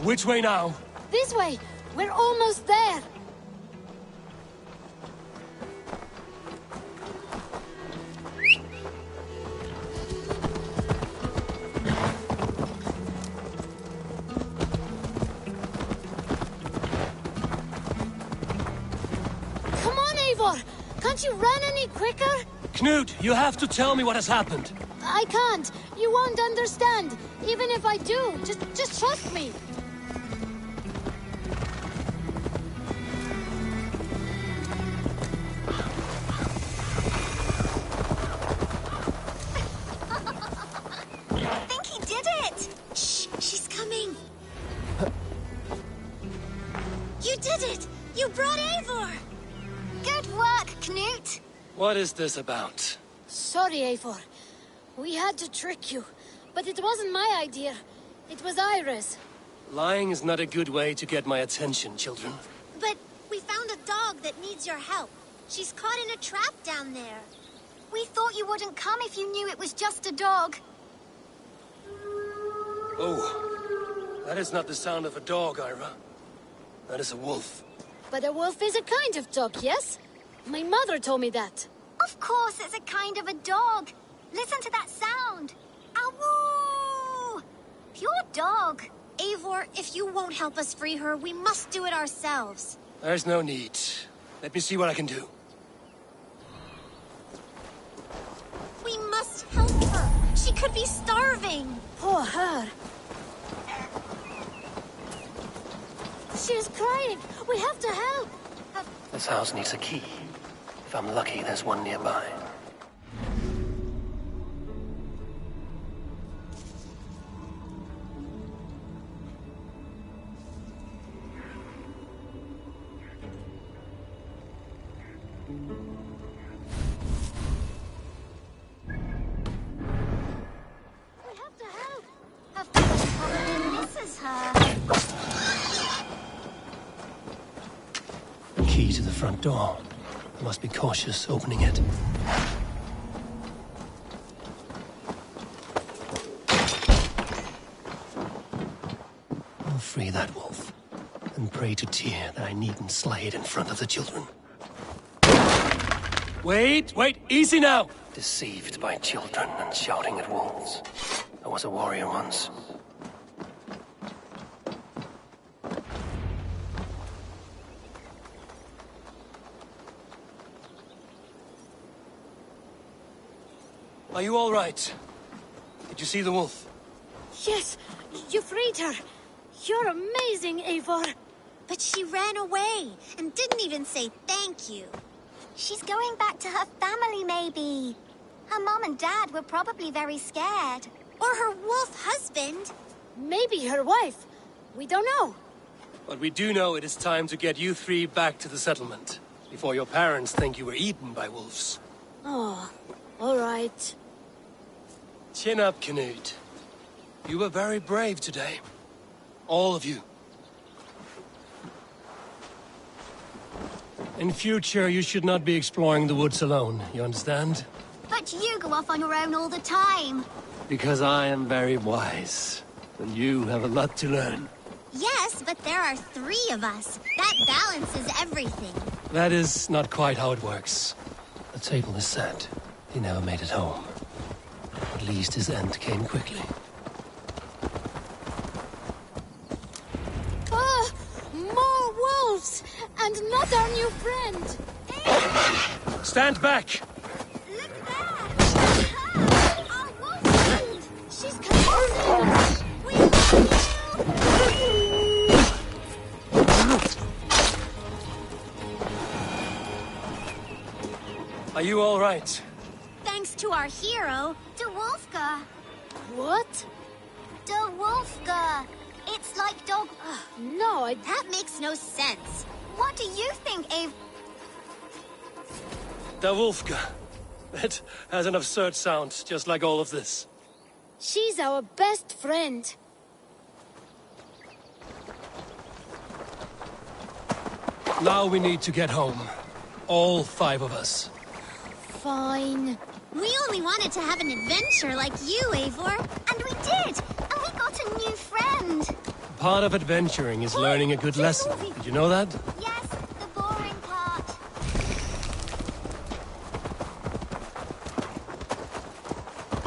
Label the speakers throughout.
Speaker 1: Which way now?
Speaker 2: This way! We're almost there! Come on, Eivor! Can't you run any quicker?
Speaker 1: Knut, you have to tell me what has happened.
Speaker 2: I can't. You won't understand. Even if I do, just trust me.
Speaker 3: I think he did it! Shh, she's coming. You did it! You brought Eivor! Good work, Knut.
Speaker 1: What is this about?
Speaker 2: Sorry, Eivor. We had to trick you. But it wasn't my idea. It was Iris.
Speaker 1: Lying is not a good way to get my attention, children.
Speaker 3: But we found a dog that needs your help. She's caught in a trap down there. We thought you wouldn't come if you knew it was just a dog.
Speaker 1: Oh, that is not the sound of a dog, Ira. That is a wolf.
Speaker 2: But a wolf is a kind of dog, yes? My mother told me that.
Speaker 3: Of course it's a kind of a dog. Listen to that sound. Awoo! Pure dog. Eivor, if you won't help us free her, we must do it ourselves.
Speaker 1: There's no need. Let me see what I can do.
Speaker 3: We must help her. She could be starving.
Speaker 2: Poor her. She's crying. We have to help.
Speaker 1: This house needs a key. If I'm lucky, there's one nearby.
Speaker 3: We have to help. Her father probably misses her.
Speaker 1: Key to the front door. I must be cautious opening it. I'll free that wolf, and pray to Tyr that I needn't slay it in front of the children. Wait, easy now! Deceived by children and shouting at wolves. I was a warrior once. Are you all right? Did you see the wolf?
Speaker 2: Yes, you freed her. You're amazing, Eivor.
Speaker 3: But she ran away and didn't even say thank you. She's going back to her family, maybe. Her mom and dad were probably very scared. Or her wolf husband.
Speaker 2: Maybe her wife. We don't know.
Speaker 1: But we do know it is time to get you three back to the settlement. Before your parents think you were eaten by wolves.
Speaker 2: Oh, all right.
Speaker 1: Chin up, Knut. You were very brave today. All of you. In future, you should not be exploring the woods alone, you understand?
Speaker 3: But you go off on your own all the time.
Speaker 1: Because I am very wise, and you have a lot to learn.
Speaker 3: Yes, but there are 3 of us. That balances everything.
Speaker 1: That is not quite how it works. The table is set. He never made it home. At least his end came quickly.
Speaker 2: Oh, more wolves! And not our new friend!
Speaker 1: Stand back!
Speaker 3: Look there! Our wolf friend!
Speaker 2: She's coming!
Speaker 3: We love you!
Speaker 1: Are you all right?
Speaker 3: Thanks to our hero, De Wolfga.
Speaker 2: What?
Speaker 3: De Wolfga. It's like dog...
Speaker 2: No,
Speaker 3: That makes no sense. What do you think, Ave...
Speaker 1: The Wolfga. That has an absurd sound, just like all of this.
Speaker 2: She's our best friend.
Speaker 1: Now we need to get home. All 5 of us.
Speaker 2: Fine.
Speaker 3: We only wanted to have an adventure like you, Eivor. And we did! And we got a new friend.
Speaker 1: Part of adventuring is learning a good lesson. Did you know that?
Speaker 3: Yes, the boring part.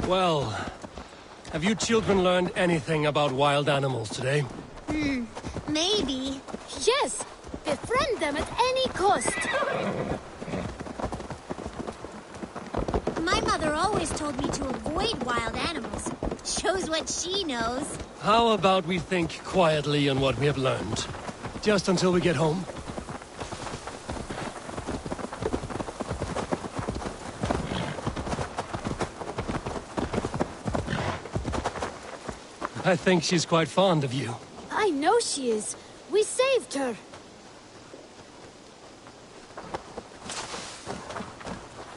Speaker 1: Well, have you children learned anything about wild animals today?
Speaker 3: Maybe.
Speaker 2: Yes! Befriend them at any cost!
Speaker 3: My mother always told me to avoid wild animals. Shows what she knows.
Speaker 1: How about we think quietly on what we have learned? Just until we get home? I think she's quite fond of you.
Speaker 2: I know she is. We saved her.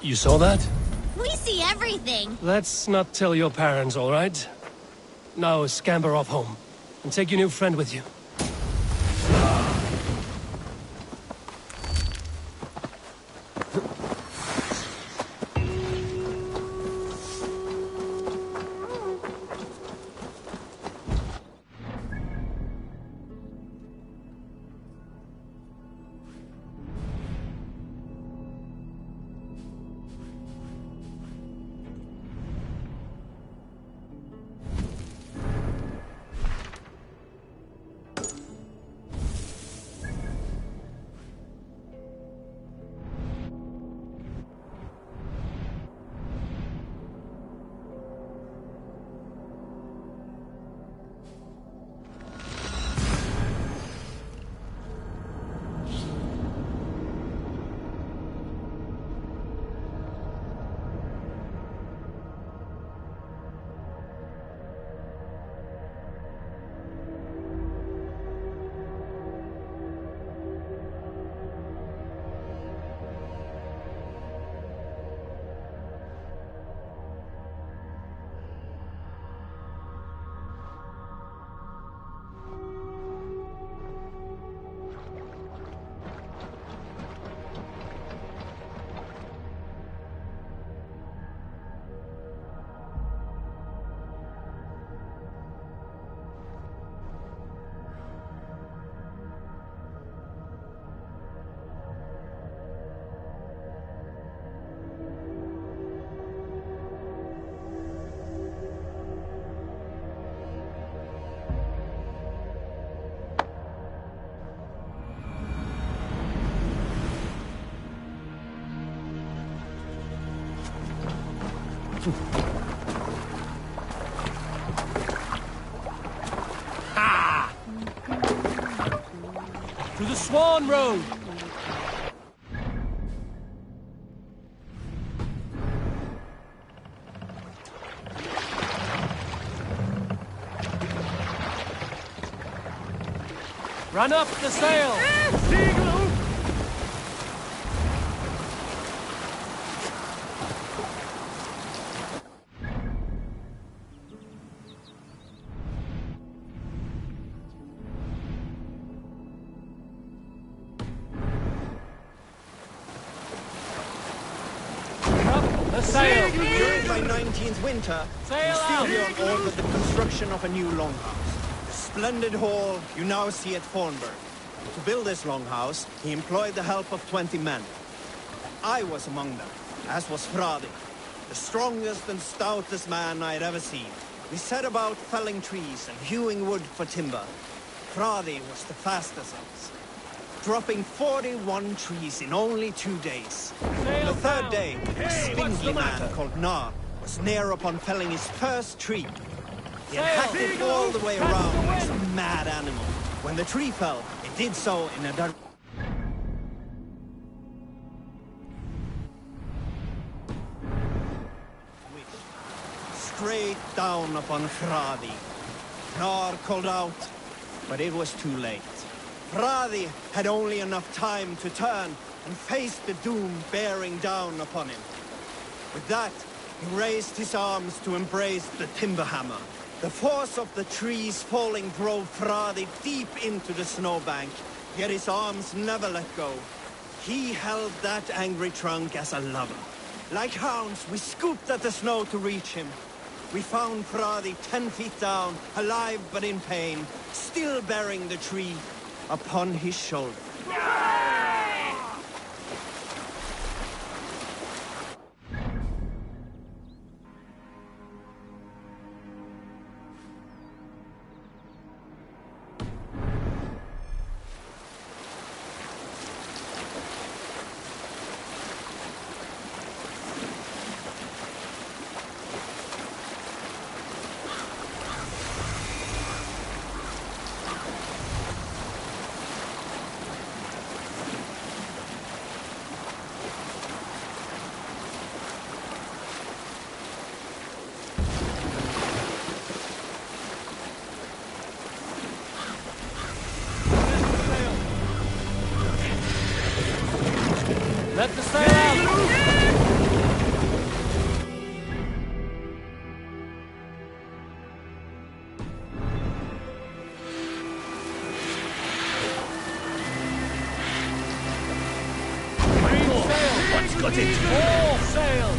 Speaker 1: You saw that?
Speaker 3: We see everything.
Speaker 1: Let's not tell your parents, all right? Now scamper off home, and take your new friend with you. Ha! To the Swan Road! Run up the sail! Sail!
Speaker 4: During my 19th winter,
Speaker 1: Sail out!
Speaker 4: Styrbjorn ordered the construction of a new longhouse. The splendid hall you now see at Fornburg. To build this longhouse, he employed the help of 20 men. I was among them, as was Fradi, the strongest and stoutest man I had ever seen. We set about felling trees and hewing wood for timber. Fradi was the fastest of us, dropping 41 trees in only 2 days.
Speaker 1: Sail
Speaker 4: The third
Speaker 1: down.
Speaker 4: day, a
Speaker 1: Hey, what's
Speaker 4: spindly
Speaker 1: the
Speaker 4: man
Speaker 1: matter?
Speaker 4: called Nar was near upon felling his first tree. He had
Speaker 1: Sail!
Speaker 4: hacked it
Speaker 1: Seagull,
Speaker 4: all the way
Speaker 1: catch the
Speaker 4: around like
Speaker 1: wind.
Speaker 4: some mad animal. When the tree fell, it did so in a straight down upon Fradi. Nar called out, but it was too late. Fradi had only enough time to turn and face the doom bearing down upon him. With that, he raised his arms to embrace the timber hammer. The force of the trees falling drove Fradi deep into the snowbank, yet his arms never let go. He held that angry trunk as a lover. Like hounds, we scooped at the snow to reach him. we found Fradi 10 feet down, alive but in pain, still bearing the tree upon his shoulder.
Speaker 1: Let the sail out!
Speaker 5: What's got it?
Speaker 1: All sail!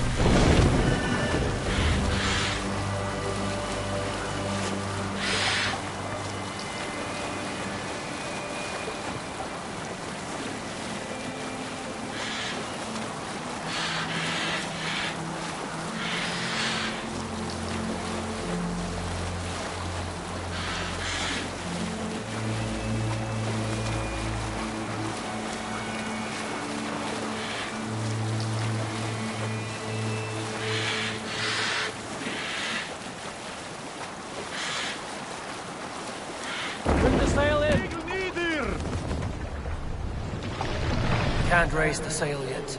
Speaker 1: Bring the sail in! Can't raise the sail yet.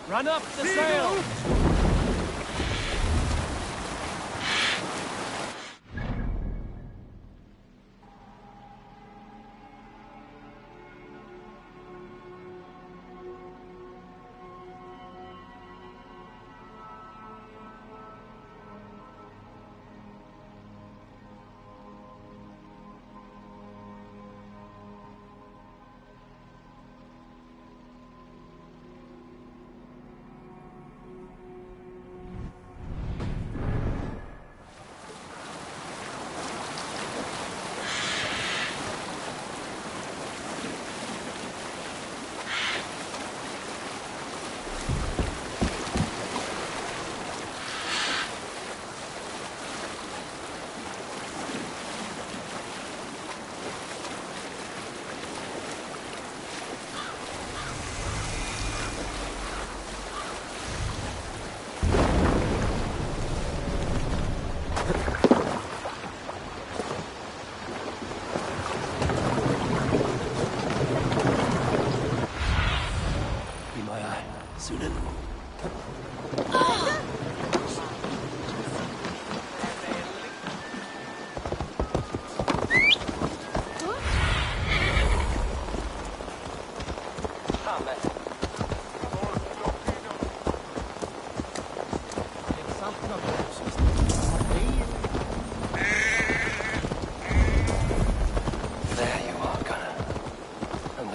Speaker 1: Run up the sail!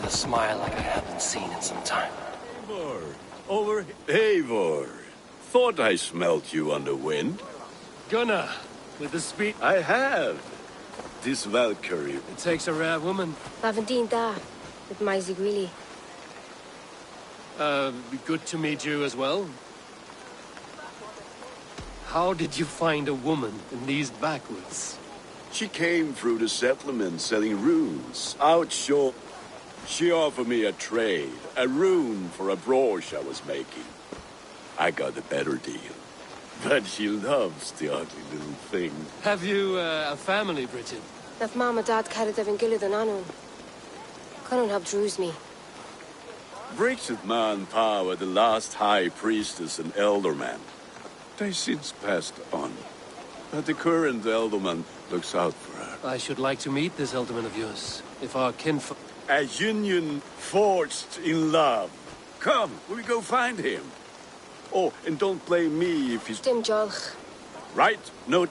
Speaker 1: Smile like I haven't seen in some time.
Speaker 5: Eivor. Thought I smelt you on the wind.
Speaker 1: Gunnar, with the speed.
Speaker 5: I have. This Valkyrie.
Speaker 1: It takes a rare woman.
Speaker 6: Lavendine da, with my Zigrili.
Speaker 1: Good to meet you as well. How did you find a woman in these backwoods?
Speaker 5: She came through the settlement selling runes. Outshore. She offered me a trade, a rune for a brooch I was making. I got a better deal. But she loves the ugly little thing.
Speaker 1: Have you a family, Bridget?
Speaker 6: Naf mama dad carried even gilly than anun. Cannon have drews me.
Speaker 5: Bridget Ma and Pa were the last high priestess and elderman. They since passed on. But the current elderman looks out for her.
Speaker 1: I should like to meet this elderman of yours, if our kinfolk...
Speaker 5: A union forged in love. Come, we go find him. Oh, and don't blame me if he's...
Speaker 6: Dim Jolch.
Speaker 5: Right? No...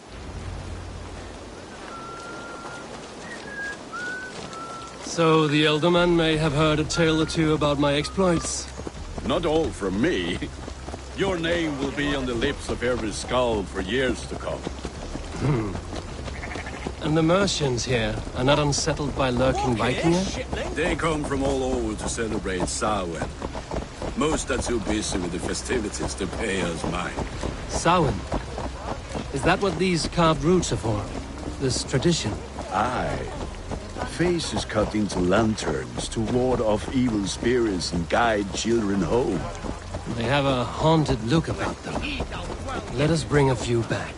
Speaker 1: So the elderman may have heard a tale or two about my exploits.
Speaker 5: Not all from me. Your name will be on the lips of every skull for years to come.
Speaker 1: And the Mercians here are not unsettled by lurking Vikings?
Speaker 5: They come from all over to celebrate Samhain. Most are too busy with the festivities to pay us mind.
Speaker 1: Samhain? Is that what these carved roots are for? This tradition?
Speaker 5: Aye. Faces cut into lanterns to ward off evil spirits and guide children home.
Speaker 1: They have a haunted look about them. Let us bring a few back.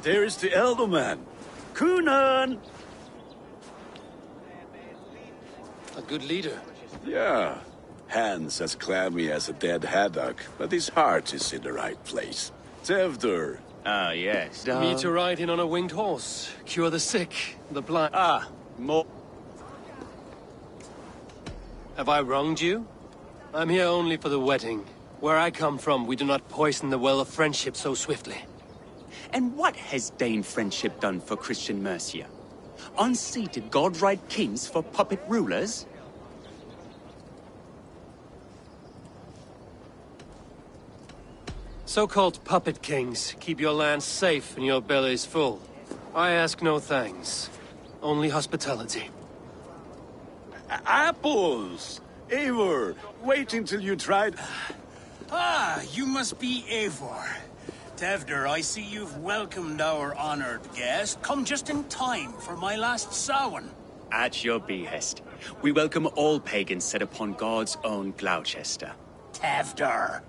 Speaker 5: There is the elder man. Kunan!
Speaker 1: A good leader.
Speaker 5: Yeah. Hands as clammy as a dead haddock, but his heart is in the right place. Tevder.
Speaker 7: Ah, yes.
Speaker 1: Me to ride in on a winged horse, cure the sick, the blind.
Speaker 7: Ah, more.
Speaker 1: Have I wronged you? I'm here only for the wedding. Where I come from, we do not poison the well of friendship so swiftly.
Speaker 7: And what has Dane friendship done for Christian Mercia? Unseated godright kings for puppet rulers?
Speaker 1: So-called puppet kings keep your lands safe and your bellies full. I ask no thanks, only hospitality.
Speaker 5: Apples! Eivor, wait until you tried...
Speaker 8: Ah, you must be Eivor. Tevder, I see you've welcomed our honored guest. Come just in time for my last Samhain.
Speaker 7: At your behest. We welcome all pagans set upon God's own Gloucester.
Speaker 8: Tevder,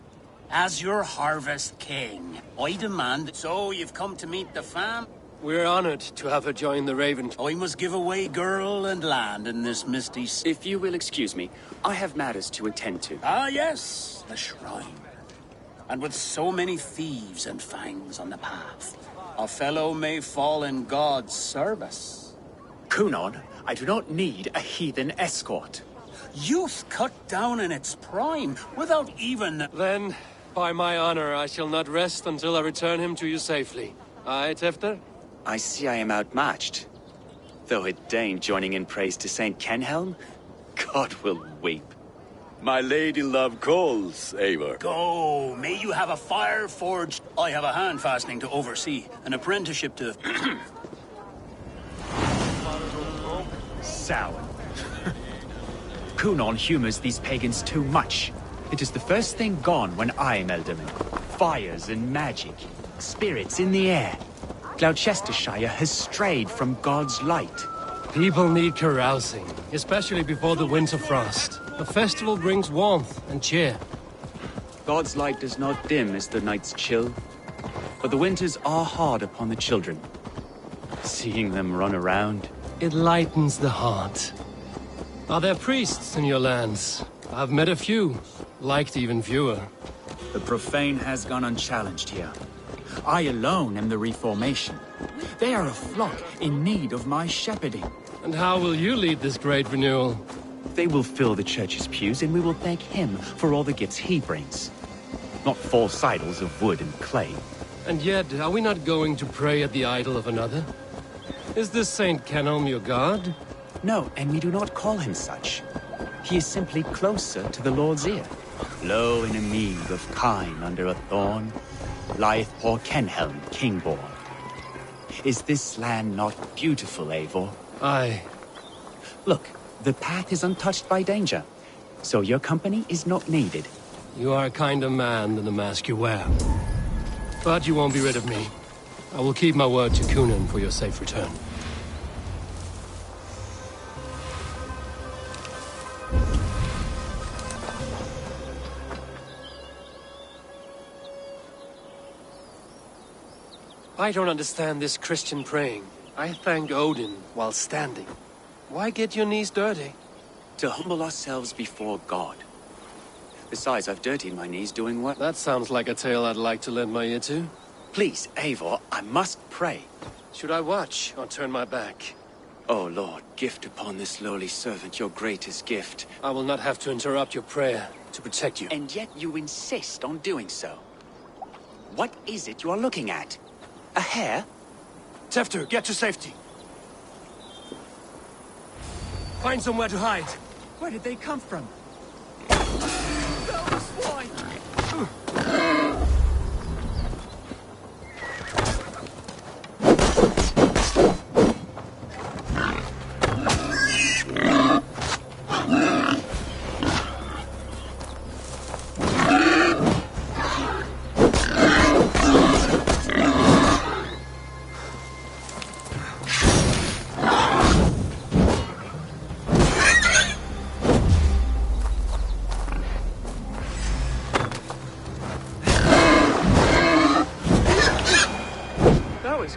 Speaker 8: as your harvest king, I demand... So, you've come to meet the fam?
Speaker 1: We're honored to have her join the Raven.
Speaker 8: I must give away girl and land in this misty...
Speaker 7: If you will excuse me, I have matters to attend to.
Speaker 8: Ah, yes, the shrine. And with so many thieves and fangs on the path, a fellow may fall in God's service.
Speaker 7: Kunon, I do not need a heathen escort.
Speaker 8: Youth cut down in its prime, without even...
Speaker 1: Then, by my honor, I shall not rest until I return him to you safely. Aye, Tefter?
Speaker 7: I see I am outmatched. Though a Dane joining in praise to Saint Kenhelm, God will weep.
Speaker 5: My lady love calls, Eivor.
Speaker 8: Go, may you have a fire forged. I have a hand fastening to oversee, an apprenticeship to...
Speaker 7: Sour. Kunon humors these pagans too much. It is the first thing gone when I am Elderman. Fires and magic. Spirits in the air. Gloucestershire has strayed from God's light.
Speaker 1: People need carousing, especially before the winter frost. A festival brings warmth and cheer.
Speaker 7: God's light does not dim as the nights chill, but the winters are hard upon the children. Seeing them run around...
Speaker 1: It lightens the heart. Are there priests in your lands? I've met a few, liked even fewer.
Speaker 7: The profane has gone unchallenged here. I alone am the reformation. They are a flock in need of my shepherding.
Speaker 1: And how will you lead this great renewal?
Speaker 7: They will fill the church's pews, and we will thank him for all the gifts he brings. Not false idols of wood and clay.
Speaker 1: And yet, are we not going to pray at the idol of another? Is this Saint Kenelm your god?
Speaker 7: No, and we do not call him such. He is simply closer to the Lord's ear. Low in a mead of kine under a thorn, lieth poor Kenhelm, king-born. Is this land not beautiful, Eivor?
Speaker 1: Aye.
Speaker 7: Look, the path is untouched by danger, so your company is not needed.
Speaker 1: You are a kinder man than the mask you wear. But you won't be rid of me. I will keep my word to Cunan for your safe return. I don't understand this Christian praying. I thank Odin while standing. Why get your knees dirty?
Speaker 7: To humble ourselves before God. Besides, I've dirtied my knees doing what?
Speaker 1: That sounds like a tale I'd like to lend my ear to.
Speaker 7: Please, Eivor, I must pray.
Speaker 1: Should I watch or turn my back?
Speaker 7: Oh Lord, gift upon this lowly servant your greatest gift.
Speaker 1: I will not have to interrupt your prayer to protect you.
Speaker 7: And yet you insist on doing so. What is it you are looking at? A hare?
Speaker 1: Tefter, get to safety. Find somewhere to hide.
Speaker 7: Where did they come from? Those swine!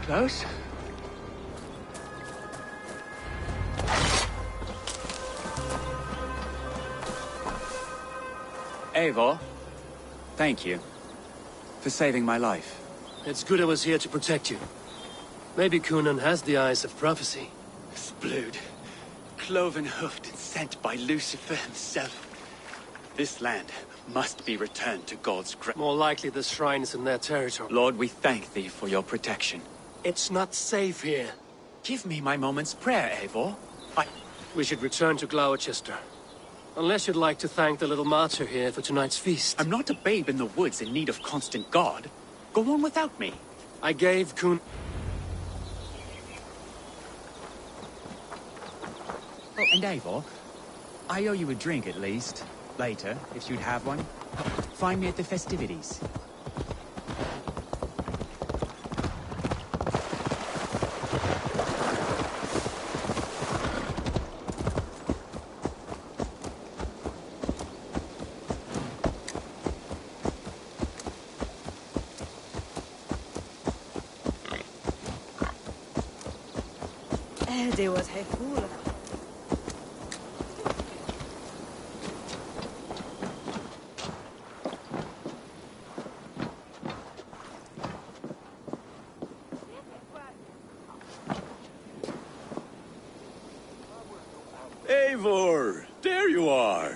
Speaker 1: Close.
Speaker 7: Eivor, thank you for saving my life.
Speaker 1: It's good I was here to protect you. Maybe Cunan has the eyes of prophecy.
Speaker 7: Splood, cloven-hoofed and sent by Lucifer himself. This land must be returned to God's grace.
Speaker 1: More likely the shrine is in their territory.
Speaker 7: Lord, we thank thee for your protection.
Speaker 1: It's not safe here.
Speaker 7: Give me my moment's prayer, Eivor.
Speaker 1: We should return to Gloucester. Unless you'd like to thank the little martyr here for tonight's feast.
Speaker 7: I'm not a babe in the woods in need of constant guard. Go on without me.
Speaker 1: I gave Kun...
Speaker 7: Oh, and Eivor, I owe you a drink at least. Later, if you'd have one. Find me at the festivities.
Speaker 9: Det was heful.
Speaker 5: Eivor, there you are.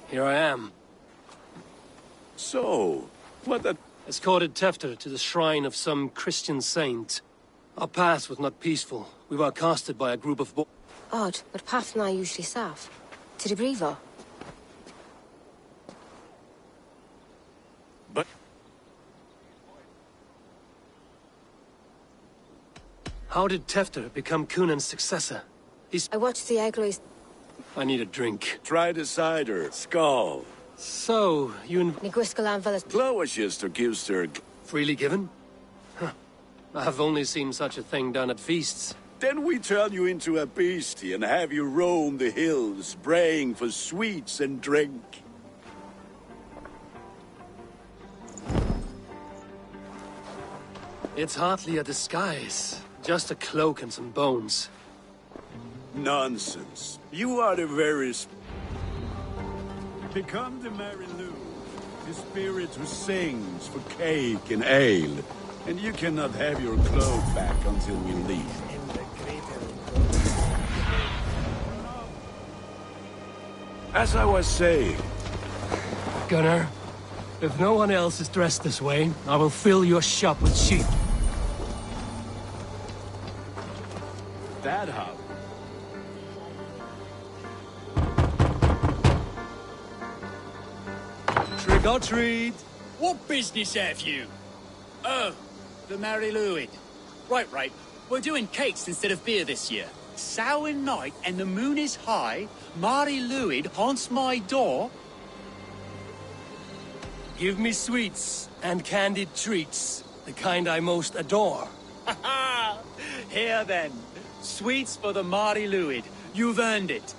Speaker 1: Here I am.
Speaker 5: So, what the...
Speaker 1: Escorted Tefter to the shrine of some Christian saint. Our path was not peaceful. We were accosted by a group of
Speaker 6: Odd, but path na usually safe. To the brievo.
Speaker 5: But...
Speaker 1: How did Tefter become Cunan's successor?
Speaker 6: I watched the Aglois.
Speaker 1: I need a drink.
Speaker 5: Try the cider. Skull.
Speaker 1: So, you and...
Speaker 6: Niguiscalan Villas.
Speaker 5: Gloucester gives her...
Speaker 1: Freely given? Huh. I've only seen such a thing done at feasts.
Speaker 5: Then we turn you into a beastie and have you roam the hills, braying for sweets and drink.
Speaker 1: It's hardly a disguise. Just a cloak and some bones.
Speaker 5: Nonsense. You are the very... Become the Mary Lou. The spirit who sings for cake and ale. And you cannot have your clothes back until we leave. As I was saying...
Speaker 1: Gunnar, if no one else is dressed this way, I will fill your shop with sheep.
Speaker 5: That how?
Speaker 1: Trick or treat!
Speaker 7: What business have you? Oh, the Mary Louid. Right. We're doing cakes instead of beer this year. Samhain night and the moon is high. Mary Louid haunts my door.
Speaker 1: Give me sweets and candied treats, the kind I most adore.
Speaker 7: Here then, sweets for the Mary Louid. You've earned it.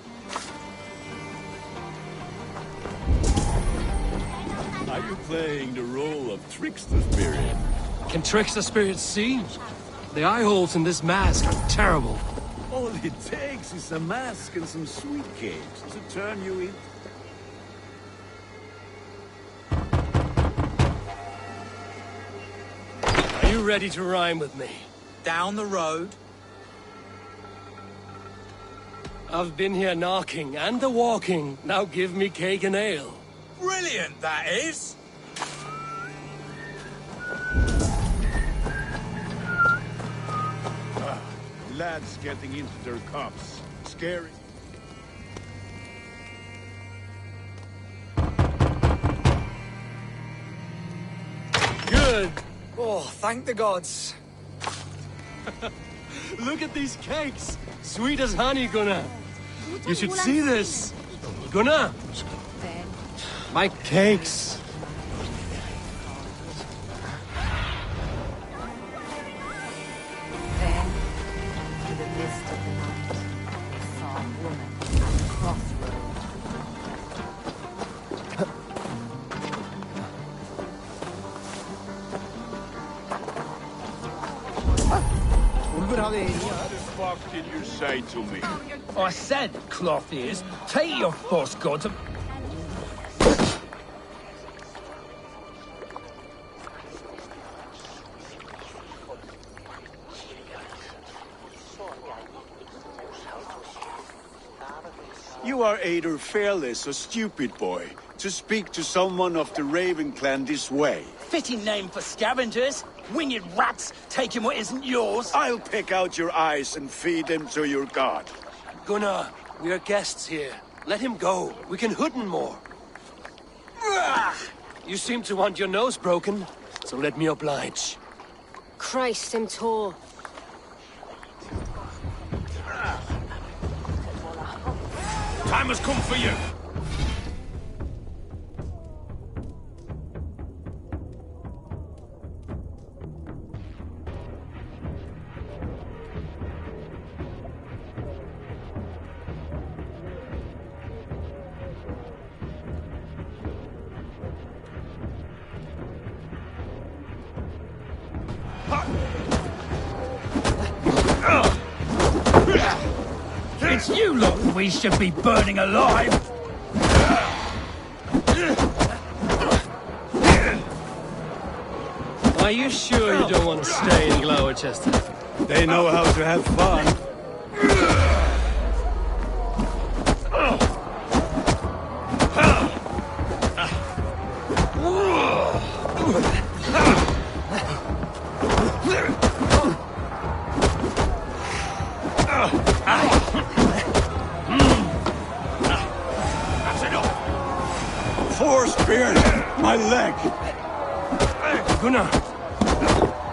Speaker 5: Are you playing the role of trickster spirit?
Speaker 1: Can trickster spirits see? The eye holes in this mask are terrible.
Speaker 5: All it takes is a mask and some sweet cakes to turn you in.
Speaker 1: Are you ready to rhyme with me?
Speaker 7: Down the road.
Speaker 1: I've been here knocking and a walking. Now give me cake and ale.
Speaker 7: Brilliant, that is.
Speaker 5: Lads getting into their cups. Scary.
Speaker 1: Good.
Speaker 7: Oh, thank the gods.
Speaker 1: Look at these cakes. Sweet as honey, Gunnar. You should see this. Gunnar. My cakes.
Speaker 9: Then, through the mist of the night, I saw a woman at a crossroad.
Speaker 5: What the fuck did you say to me?
Speaker 10: I said, cloth ears, take your false gods and...
Speaker 5: You are either fearless or stupid, boy, to speak to someone of the Raven clan this way.
Speaker 10: Fitting name for scavengers. Winged rats taking what isn't yours.
Speaker 5: I'll pick out your eyes and feed them to your god.
Speaker 1: Gunnar, we are guests here. Let him go. We can hood him more. You seem to want your nose broken, so let me oblige.
Speaker 6: Christ, him tall.
Speaker 10: Time has come for you. It's you lot we should be burning alive!
Speaker 1: Are you sure you don't want to stay in Gloucester?
Speaker 5: They know how to have fun. Force Beard, my leg!
Speaker 1: Gunnar!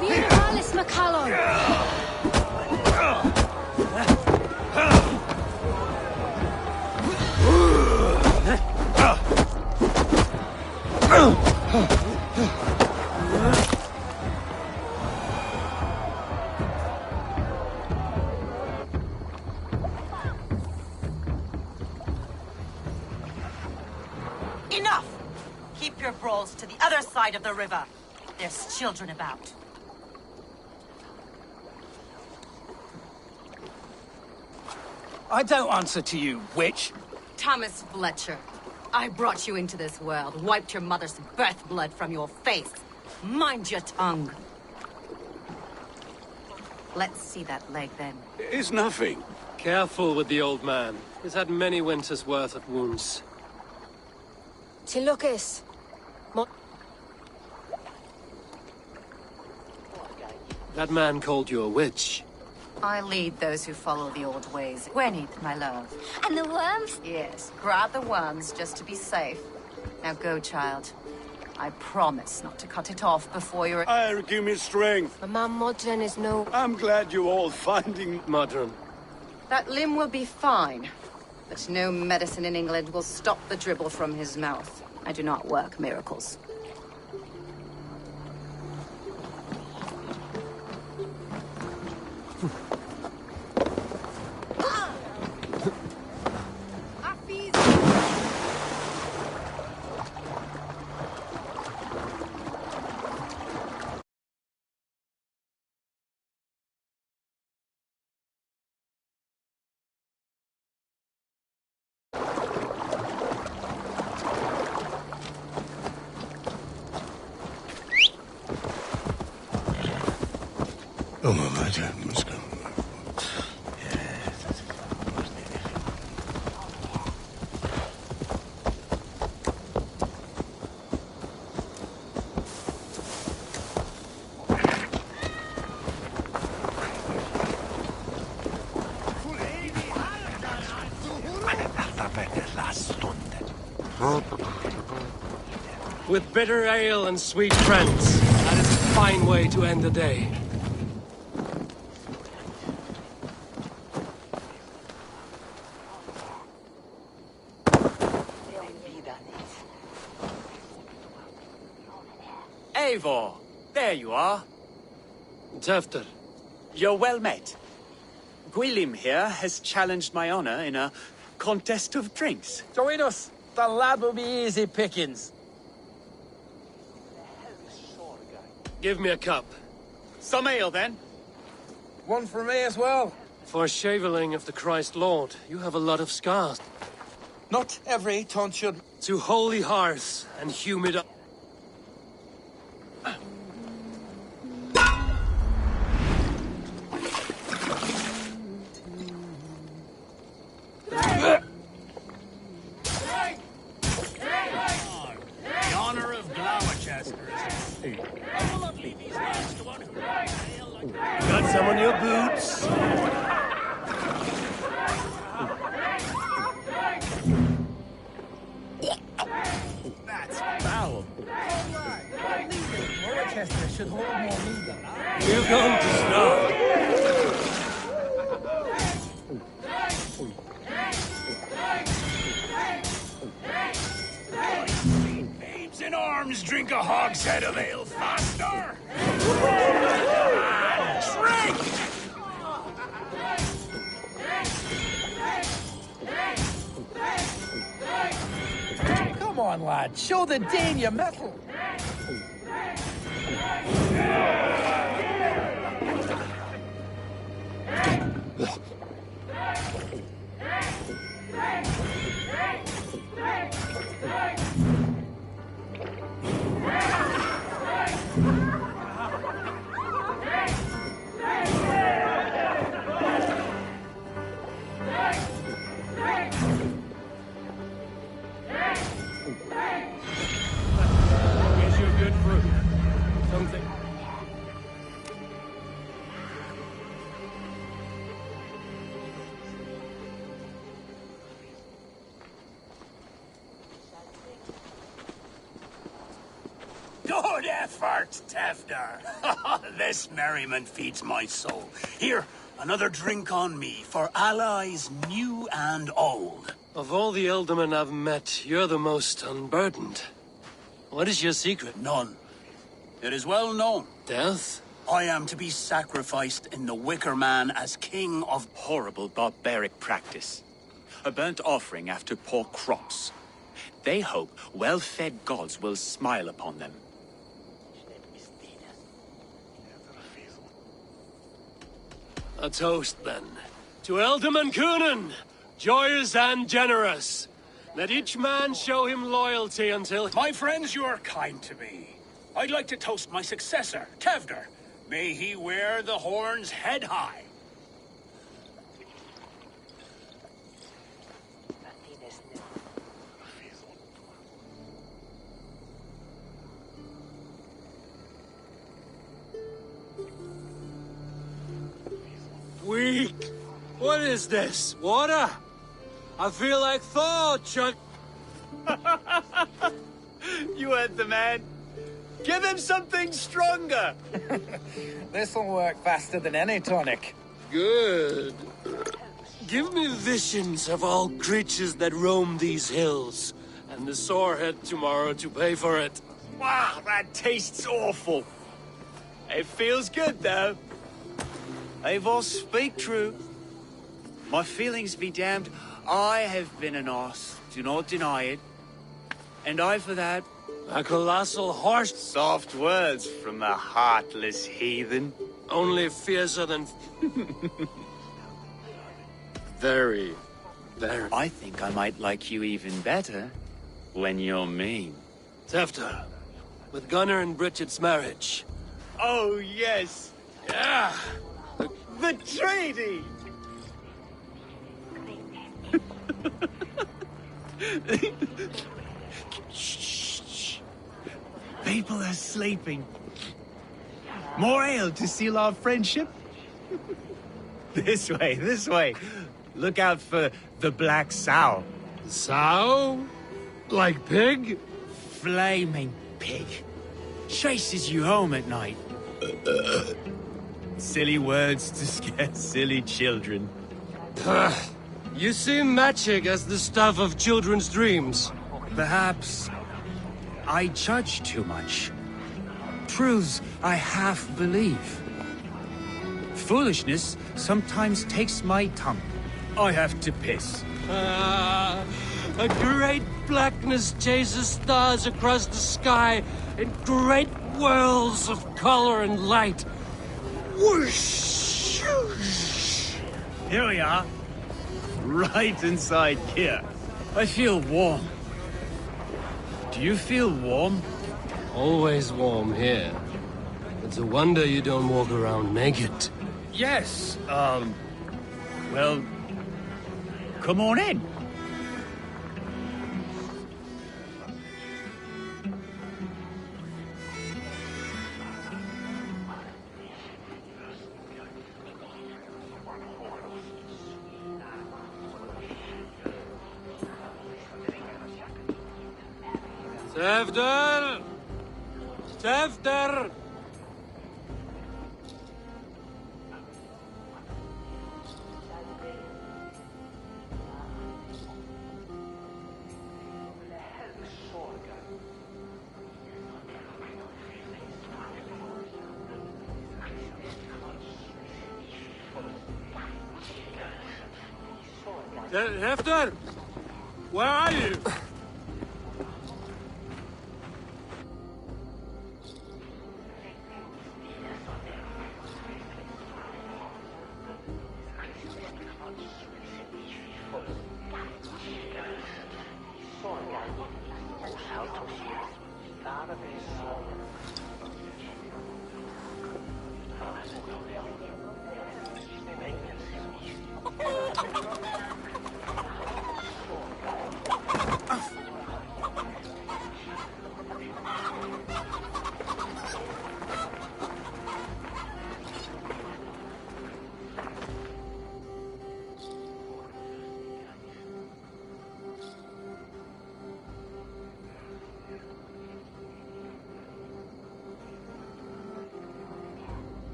Speaker 2: Beer Alice McCallum!
Speaker 11: Enough! Keep your brawls to the other side of the river. There's children about.
Speaker 10: I don't answer to you, witch.
Speaker 11: Thomas Fletcher. I brought you into this world, wiped your mother's birth blood from your face. Mind your tongue. Let's see that leg, then.
Speaker 5: It's nothing.
Speaker 1: Careful with the old man. He's had many winters' worth of wounds.
Speaker 6: Lucas.
Speaker 1: That man called you a witch.
Speaker 11: I lead those who follow the old ways. Gwenith, my love.
Speaker 3: And the worms?
Speaker 11: Yes, grab the worms just to be safe. Now go, child. I promise not to cut it off before you're...
Speaker 5: Give me strength.
Speaker 6: My mom Modron is no...
Speaker 5: I'm glad you're all finding...
Speaker 1: Modron.
Speaker 11: That limb will be fine, but no medicine in England will stop the dribble from his mouth. I do not work miracles.
Speaker 5: Oh, my God, let's go.
Speaker 1: With bitter ale and sweet friends, that is a fine way to end the day.
Speaker 7: Eivor, there you are.
Speaker 1: Tefter.
Speaker 7: You're well met. Gwilym here has challenged my honor in a contest of drinks.
Speaker 10: Join us. The lad will be easy pickings.
Speaker 1: Give me a cup.
Speaker 7: Some ale, then.
Speaker 10: One for me as well.
Speaker 1: For shaveling of the Christ Lord, you have a lot of scars.
Speaker 10: Not every tonsure.
Speaker 1: To holy hearths and humid... Got some on your boots?
Speaker 10: That's foul. Rochester should hold more leader.
Speaker 1: You're going to start.
Speaker 8: Babes in arms drink a hogshead of ale faster. Drink!
Speaker 10: Come on, lad. Show the Dane your mettle.
Speaker 1: Here's your good fruit. Something.
Speaker 8: Good effort, Tefter. This merriment feeds my soul. Here, another drink on me for allies new and old.
Speaker 1: Of all the Ealdormen I've met, you're the most unburdened. What is your secret?
Speaker 8: None. It is well known.
Speaker 1: Death?
Speaker 8: I am to be sacrificed in the Wicker Man as king of...
Speaker 7: Horrible barbaric practice. A burnt offering after poor crops. They hope well-fed gods will smile upon them.
Speaker 1: A toast, then. To Ealdorman Coonan, joyous and generous. Let each man show him loyalty until...
Speaker 8: My friends, you are kind to me. I'd like to toast my successor, Tevder. May he wear the horns head high.
Speaker 1: Weak! What is this? Water? I feel like Thor, Chuck.
Speaker 7: You heard the man. Give him something stronger.
Speaker 10: This'll work faster than any tonic.
Speaker 1: Good. Give me visions of all creatures that roam these hills, and the sorehead tomorrow to pay for it.
Speaker 7: Wow, that tastes awful. It feels good, though. Eivor, speak true. My feelings be damned. I have been an arse. Do not deny it. And I for that...
Speaker 1: A colossal horse.
Speaker 7: Soft words from the heartless heathen.
Speaker 1: Only fiercer than... Very.
Speaker 7: I think I might like you even better when you're mean.
Speaker 1: Tefter, with Gunnar and Bridget's marriage.
Speaker 7: Oh, yes.
Speaker 1: Yeah.
Speaker 7: The treaty! Shh. People are sleeping. More ale to seal our friendship? This way. Look out for the black sow.
Speaker 1: Sow? Like pig?
Speaker 7: Flaming pig. Chases you home at night. Silly words to scare silly children.
Speaker 1: You see magic as the stuff of children's dreams.
Speaker 7: Perhaps I judge too much. Truths I half believe. Foolishness sometimes takes my tongue. I have to piss.
Speaker 1: A great blackness chases stars across the sky in great whirls of color and light. Whoosh!
Speaker 7: Here we are. Right inside here. I feel warm. Do you feel warm?
Speaker 1: Always warm here. It's a wonder you don't walk around naked.
Speaker 7: Yes, well, come on in.
Speaker 1: Tefder! Tefder! Tefder! Where are you?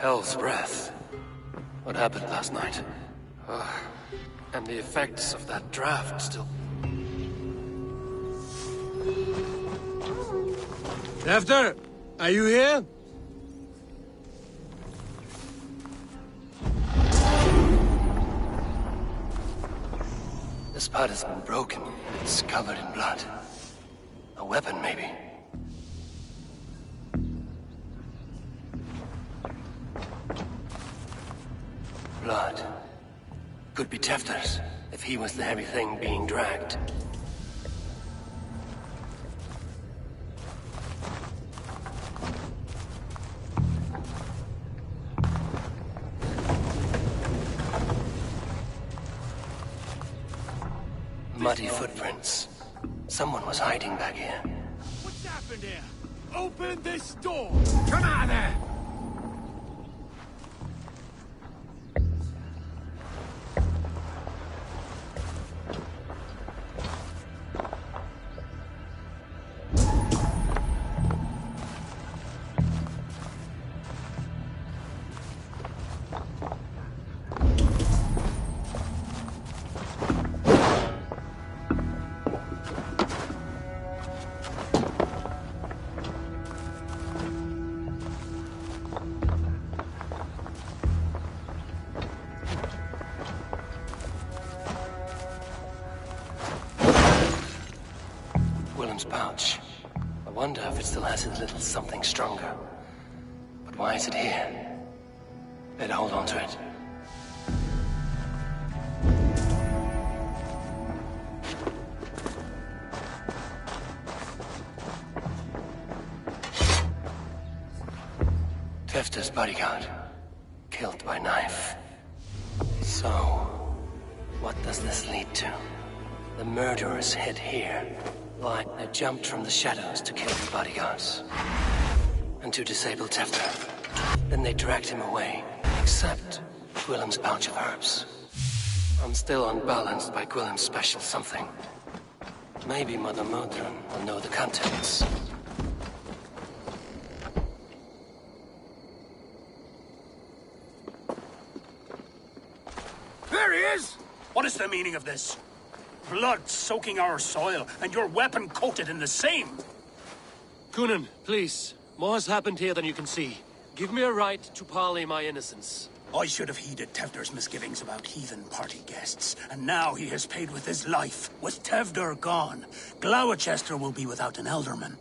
Speaker 1: Hell's breath. What happened last night? And the effects of that draft still... Tefter, are you here?
Speaker 12: This part has been broken. It's covered in blood. A weapon, maybe. Blood. Could be Tefter's, if he was the heavy thing being dragged. Muddy footprints. Someone was hiding back here.
Speaker 1: What's happened here? Open this door! Come out of there!
Speaker 12: Pouch. I wonder if it still has a little something stronger. But why is it here? Better hold on to it. Tefter's bodyguard. Killed by knife. So, what does this lead to? The murderers hid here. Like they jumped from the shadows to kill the bodyguards. And to disable Tefter. Then they dragged him away. Except Gwillem's pouch of herbs. I'm still unbalanced by Gwillem's special something. Maybe Mother Modron will know the contents.
Speaker 8: There he is! What is the meaning of this? Blood soaking our soil, and your weapon coated in the same!
Speaker 1: Kunan, please. More has happened here than you can see. Give me a right to parley my innocence.
Speaker 8: I should have heeded Tevder's misgivings about heathen party guests, and now he has paid with his life. With Tevder gone, Gloucester will be without an elderman.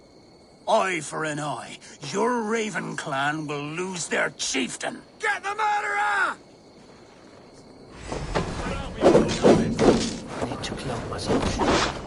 Speaker 8: Eye for an eye. Your Raven clan will lose their chieftain.
Speaker 1: Get the murderer!
Speaker 12: I need to cloak myself.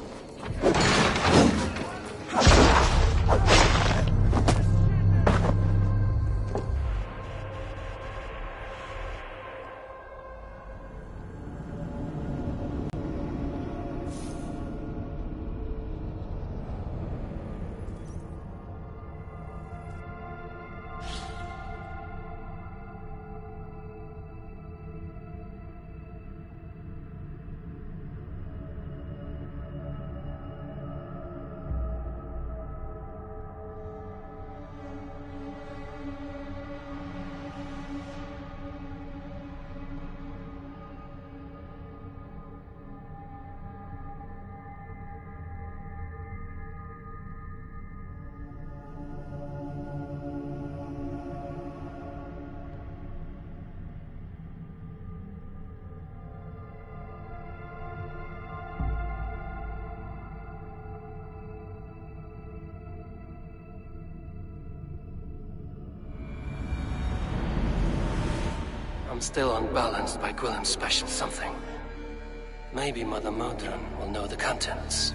Speaker 12: I'm still unbalanced by Gwillem's special something. Maybe Mother Modron will know the contents.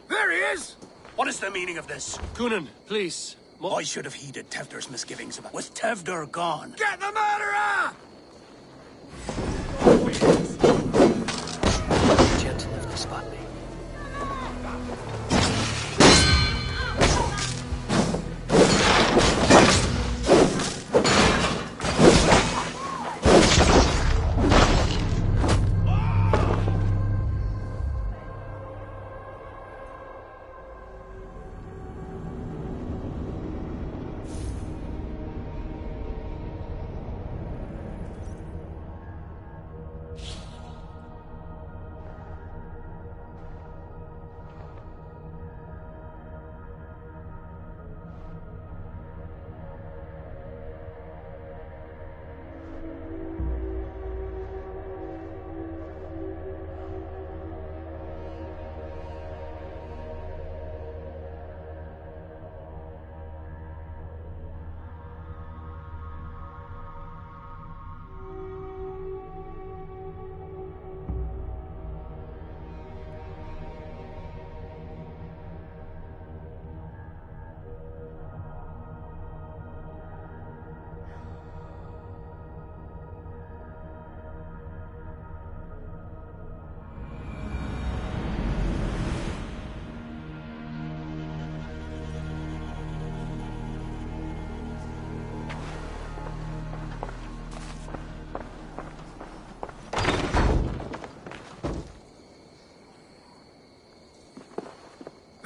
Speaker 8: There he is! What is the meaning of this?
Speaker 1: Kunan, please.
Speaker 8: I should have heeded Tevder's misgivings about... With Tevder gone...
Speaker 1: Get the murderer!
Speaker 12: Gentle enough to spot me.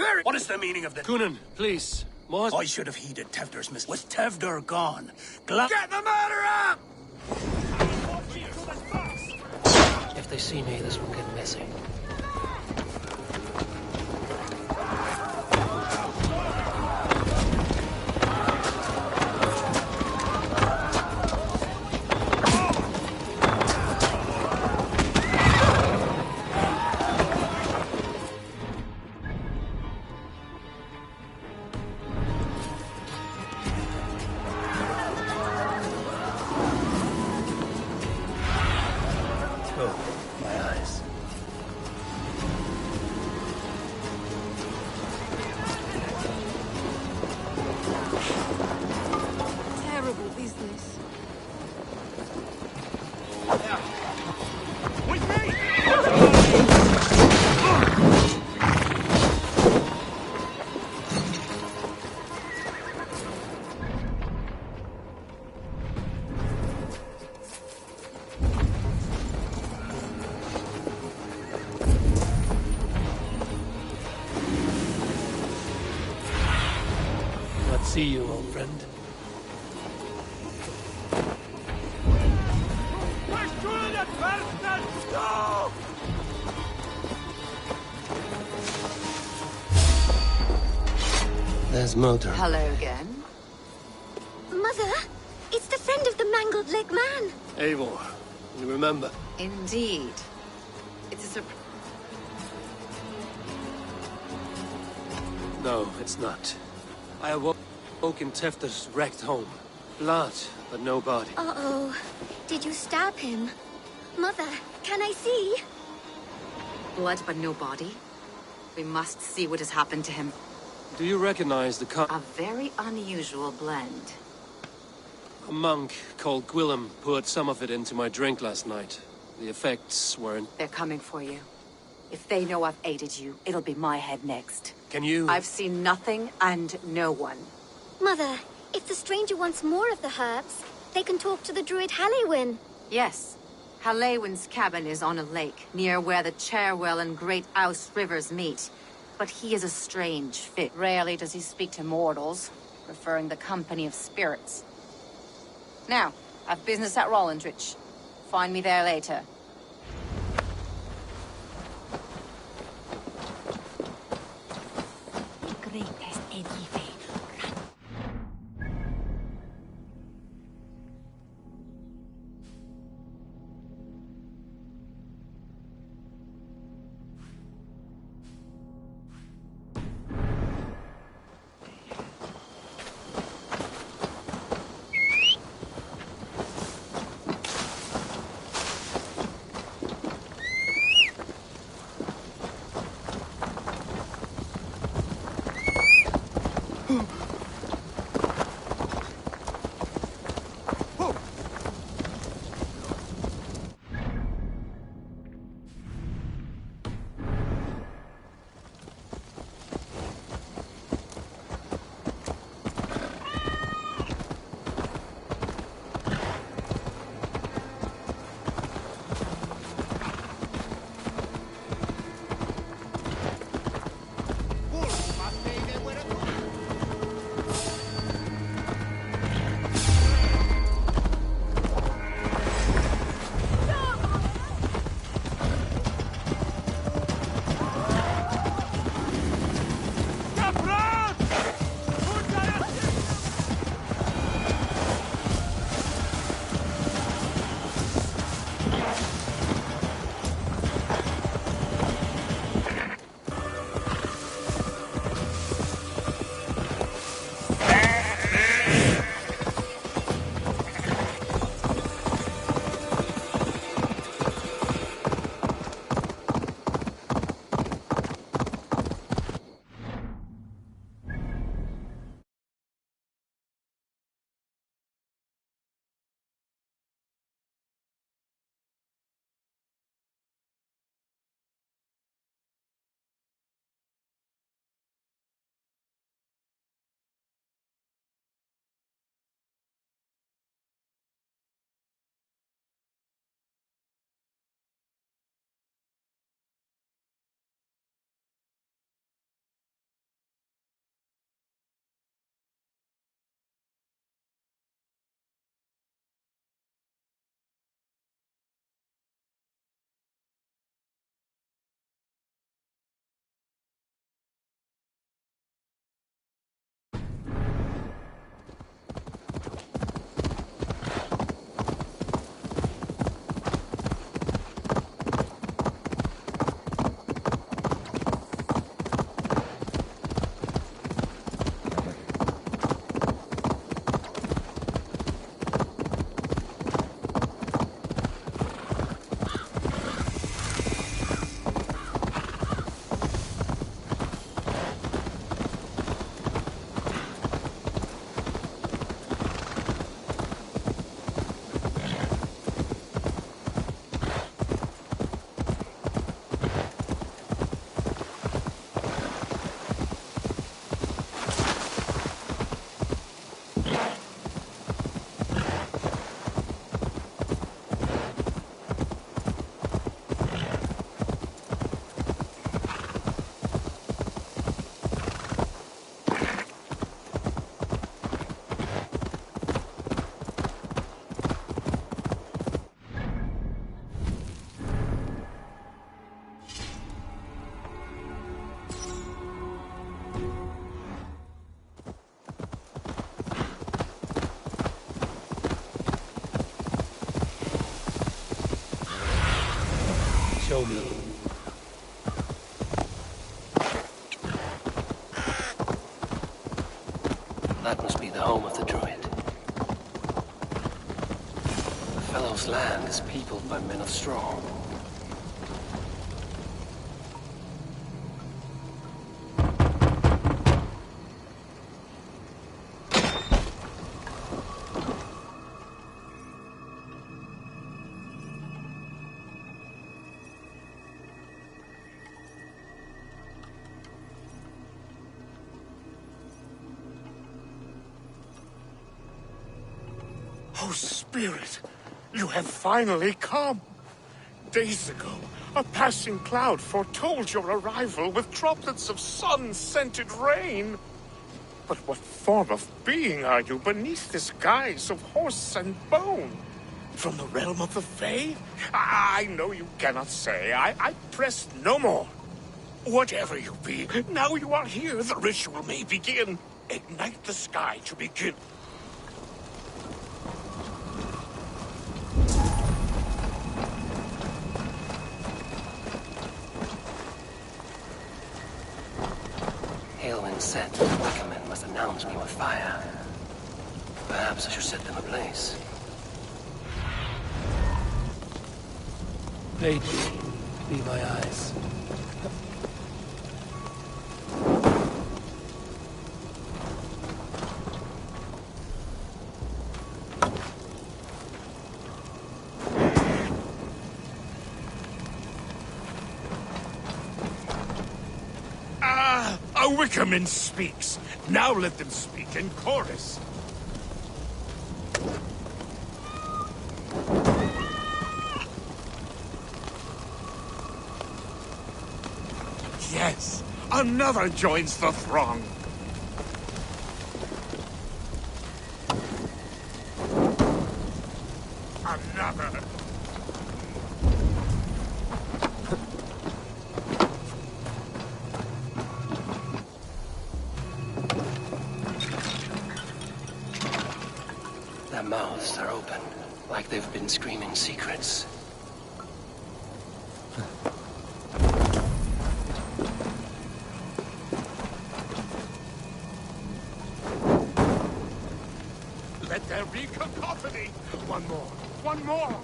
Speaker 8: Very. What is the meaning of the...
Speaker 1: Kunin, please. More...
Speaker 8: I should have heeded Tevder's miss. With Tevder gone, Get the murderer!
Speaker 12: If they see me, this will get messy. See you, old friend. There's Motor.
Speaker 11: Hello again.
Speaker 3: Mother, it's the friend of the mangled leg man.
Speaker 12: Eivor, you remember?
Speaker 11: Indeed. It's a surprise.
Speaker 1: No, it's not. I awoke in Tefter's wrecked home. Blood, but no body.
Speaker 3: Uh-oh. Did you stab him? Mother, can I see?
Speaker 11: Blood but no body? We must see what has happened to him.
Speaker 1: Do you recognize the
Speaker 11: A very unusual blend.
Speaker 1: A monk called Gwillem poured some of it into my drink last night. The effects weren't...
Speaker 11: They're coming for you. If they know I've aided you, it'll be my head next.
Speaker 1: Can you...
Speaker 11: I've seen nothing and no one.
Speaker 3: Mother, if the stranger wants more of the herbs, they can talk to the druid Halewyn.
Speaker 11: Yes. Halewyn's cabin is on a lake, near where the Cherwell and Great Ouse rivers meet. But he is a strange fit. Rarely does he speak to mortals, preferring the company of spirits. Now, I've business at Rollindrich. Find me there later.
Speaker 12: show me. That must be the home of the druid. The fellow's land is peopled by men of straw.
Speaker 13: Oh, Spirit, you have finally come. Days ago, a passing cloud foretold your arrival with droplets of sun-scented rain. But what form of being are you beneath this guise of horse and bone? From the realm of the Fae? I know you cannot say. I press no more. Whatever you be, now you are here, the ritual may begin. Ignite the sky to begin.
Speaker 12: Hailwind said the Wickermen must announce me with fire. Perhaps I should set them ablaze.
Speaker 14: Aid me. Be my eyes.
Speaker 13: A Wickerman speaks. Now let them speak in chorus. Yes, another joins the throng. Another.
Speaker 12: Their mouths are open, like they've been screaming secrets.
Speaker 13: Let there be cacophony. One more. One more.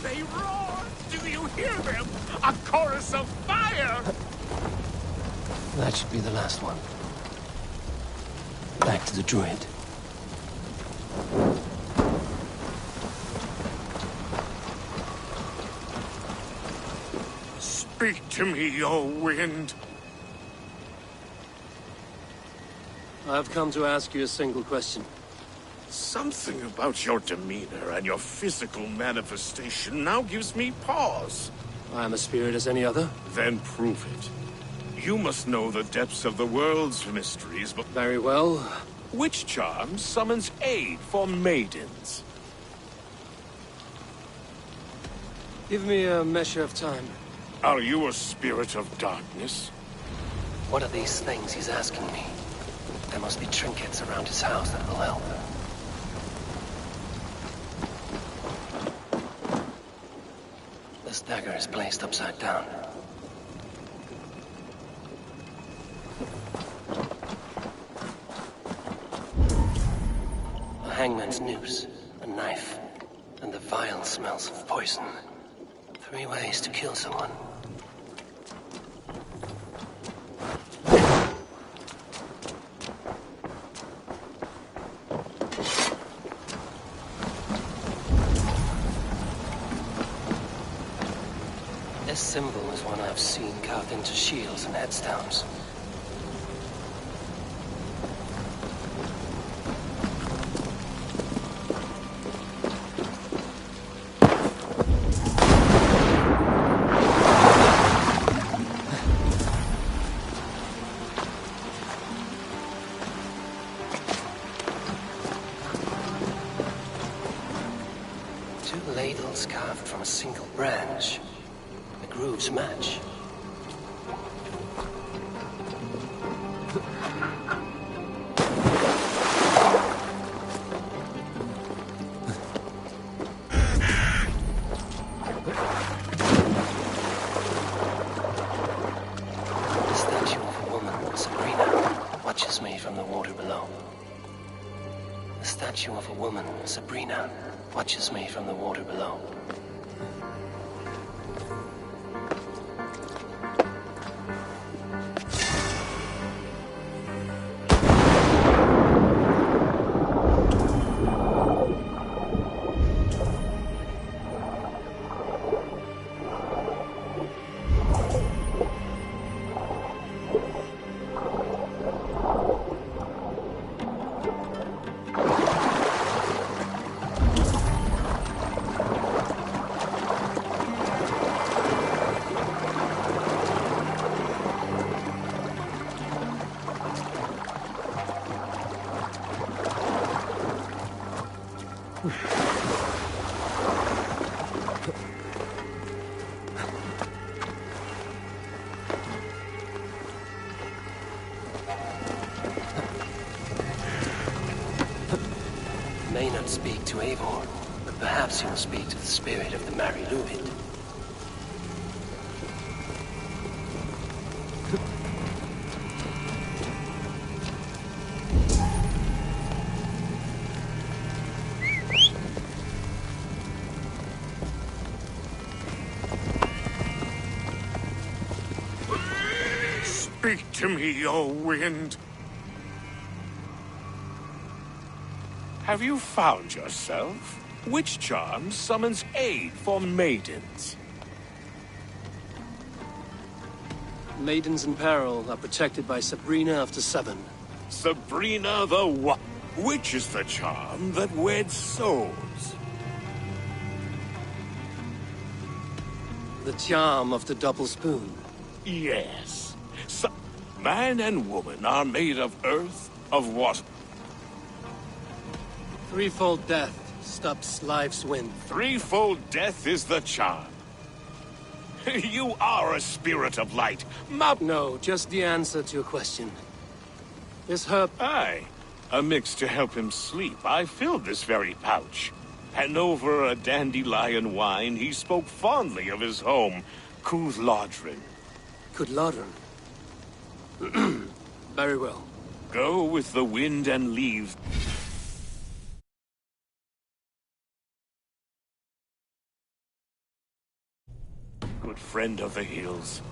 Speaker 13: They roar! Do you hear them? A chorus of fire!
Speaker 12: That should be the last one. Back to the druid.
Speaker 13: Speak to me, O wind.
Speaker 14: I've come to ask you a single question.
Speaker 13: Something about your demeanor and your physical manifestation now gives me pause.
Speaker 14: I am a spirit as any other.
Speaker 13: Then prove it. You must know the depths of the world's mysteries, but...
Speaker 14: Very well.
Speaker 13: Which charm summons aid for maidens?
Speaker 14: Give me a measure of time.
Speaker 13: Are you a spirit of darkness?
Speaker 12: What are these things he's asking me? There must be trinkets around his house that will help. This dagger is placed upside down. A hangman's noose, a knife, and the vile smells of poison. 3 ways to kill someone. This symbol is one I've seen carved into shields and headstones. 2 ladles carved from a single branch. The grooves match. Of a woman, Sabrina, watches me from the water below. May not speak to Eivor, but perhaps he will speak to the spirit of the Mari Luid.
Speaker 13: Speak to me, O wind. Have you found yourself? Which charm summons aid for maidens?
Speaker 14: Maidens in peril are protected by Sabrina after 7.
Speaker 13: Sabrina the what? Which is the charm that weds souls?
Speaker 14: The charm of the double spoon.
Speaker 13: Yes. Man and woman are made of earth, of water.
Speaker 14: Threefold death stops life's wind.
Speaker 13: Threefold death is the charm. You are a spirit of light.
Speaker 14: No, just the answer to your question. This herb...
Speaker 13: Aye. A mix to help him sleep. I filled this very pouch. And over a dandelion wine, he spoke fondly of his home, Cooth-Lodrin.
Speaker 14: Cooth-Lodrin? Very well.
Speaker 13: Go with the wind and leave. Good friend of the hills.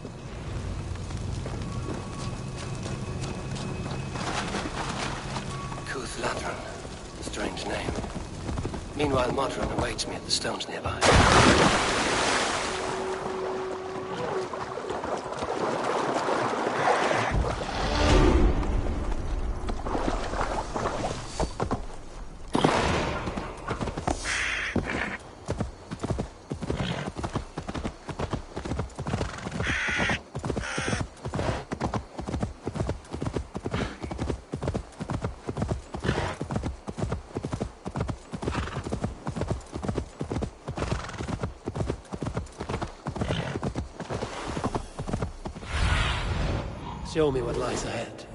Speaker 12: Cooth-Lodrin. Strange name. Meanwhile, Modron awaits me at the stones nearby.
Speaker 14: Show me what lies ahead.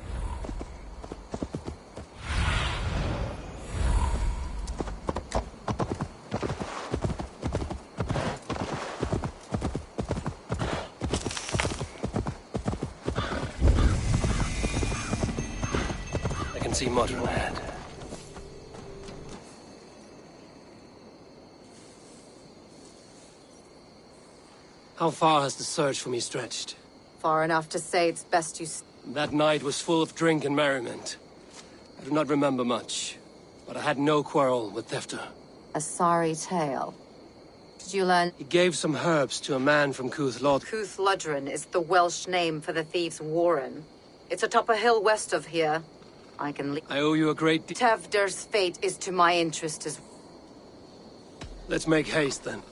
Speaker 12: I can see Modron ahead.
Speaker 14: How far has the search for me stretched?
Speaker 11: Far enough to say it's best you...
Speaker 14: That night was full of drink and merriment. I do not remember much, but I had no quarrel with Thefter.
Speaker 11: A sorry tale. Did you learn...
Speaker 14: He gave some herbs to a man from Cooth-Lodrin.
Speaker 11: Cooth-Lodrin is the Welsh name for the thieves' warren. It's atop a hill west of here. I can leave...
Speaker 14: I owe you a great deal.
Speaker 11: Tevder's fate is to my interest as...
Speaker 14: Let's make haste, then.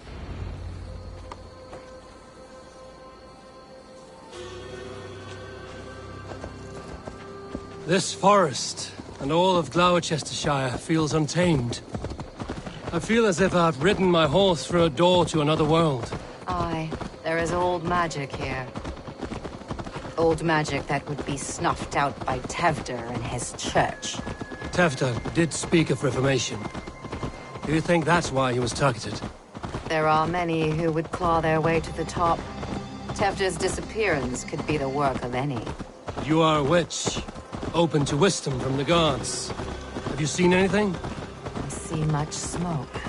Speaker 14: This forest and all of Gloucestershire feels untamed. I feel as if I've ridden my horse through a door to another world.
Speaker 11: Aye, there is old magic here. Old magic that would be snuffed out by Tevder and his church.
Speaker 14: Tevder did speak of reformation. Do you think that's why he was targeted?
Speaker 11: There are many who would claw their way to the top. Tevder's disappearance could be the work of any.
Speaker 14: You are a witch, open to wisdom from the gods. Have you seen anything?
Speaker 11: I see much smoke.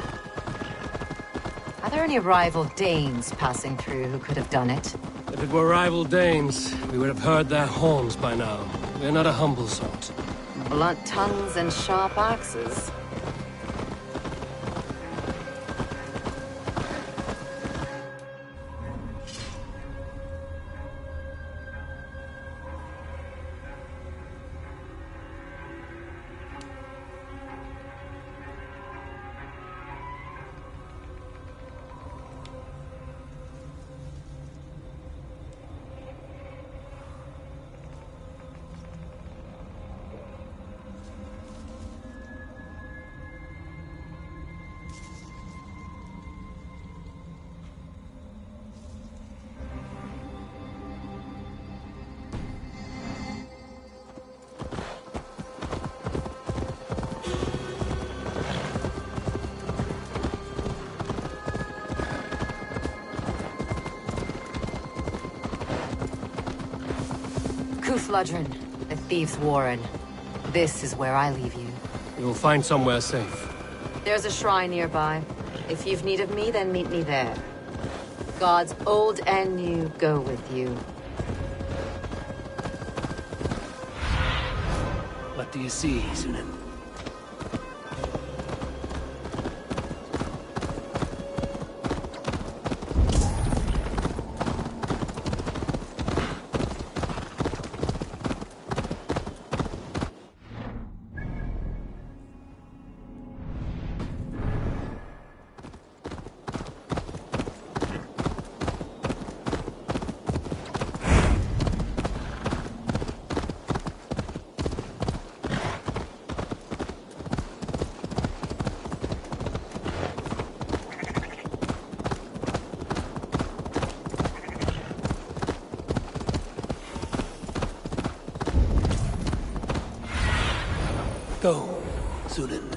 Speaker 11: Are there any rival Danes passing through who could have done it?
Speaker 14: If it were rival Danes, we would have heard their horns by now. We're not a humble sort.
Speaker 11: Blunt tongues and sharp axes. Kufladrin, the Thieves' Warren. This is where I leave you.
Speaker 14: You will find somewhere safe.
Speaker 11: There's a shrine nearby. If you've need of me, then meet me there. Gods old and new go with you.
Speaker 10: What do you see, Sunan? Go, Sunan.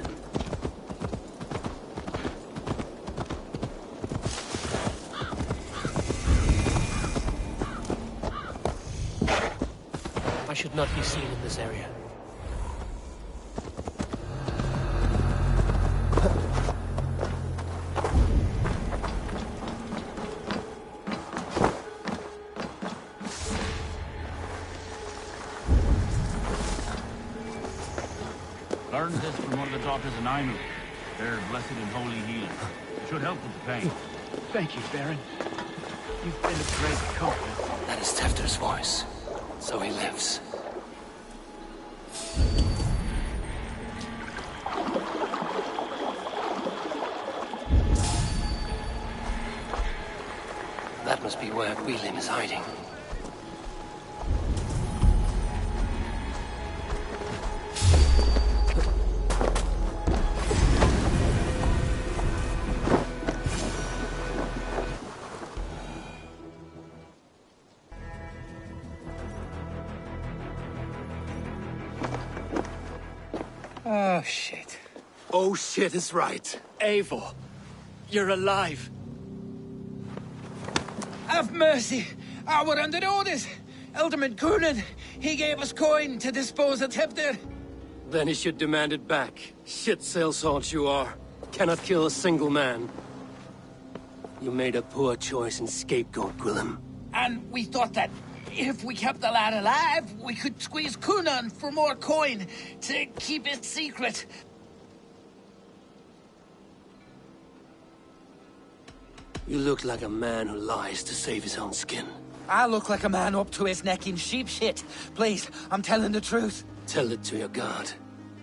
Speaker 14: I should not be seen in this area.
Speaker 15: Learned this from one of the daughters in Ainu. They're blessed and holy healing. It should help with the pain.
Speaker 7: Thank you, Baron. You've been a great comfort.
Speaker 12: That is Tefter's voice. So he lives. That must be where Gwilym is hiding.
Speaker 7: Oh, shit.
Speaker 10: Oh, shit is right.
Speaker 7: Eivor, you're alive. Have mercy. We're under orders. Alderman Coonan, he gave us coin to dispose of Tefter.
Speaker 14: Then he should demand it back. Shit sail salt you are. Cannot kill a single man. You made a poor choice in scapegoat, Gwilym.
Speaker 7: And we thought that if we kept the lad alive, we could squeeze Coonan for more coin to keep it secret.
Speaker 14: You look like a man who lies to save his own skin.
Speaker 7: I look like a man up to his neck in sheep shit. Please, I'm telling the truth.
Speaker 14: Tell it to your god.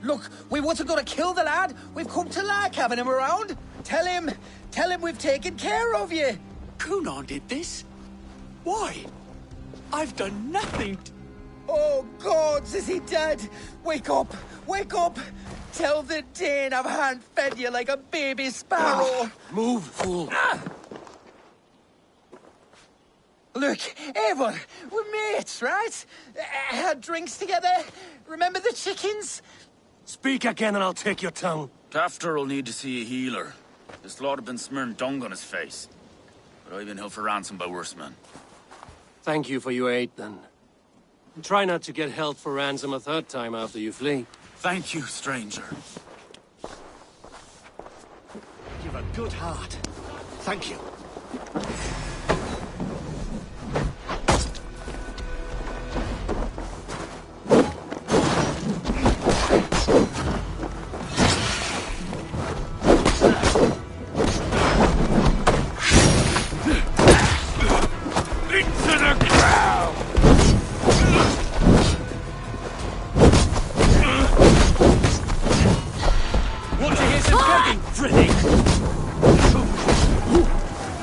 Speaker 7: Look, we wasn't gonna kill the lad. We've come to like having him around. Tell him we've taken care of you.
Speaker 16: Coonan did this? Why? I've done nothing.
Speaker 7: Oh, gods, is he dead? Wake up! Wake up!
Speaker 16: Tell the Dane I've hand-fed you like a baby sparrow.
Speaker 14: Move, fool.
Speaker 16: Look, Eivor, we're mates, right? Had drinks together. Remember the chickens?
Speaker 14: Speak again and I'll take your tongue.
Speaker 15: Tafter will need to see a healer. This lord have been smearing dung on his face. But I've been held for ransom by worse men.
Speaker 14: Thank you for your aid, then. Try not to get held for ransom a third time after you flee.
Speaker 15: Thank you, stranger.
Speaker 16: You've a good heart. Thank you.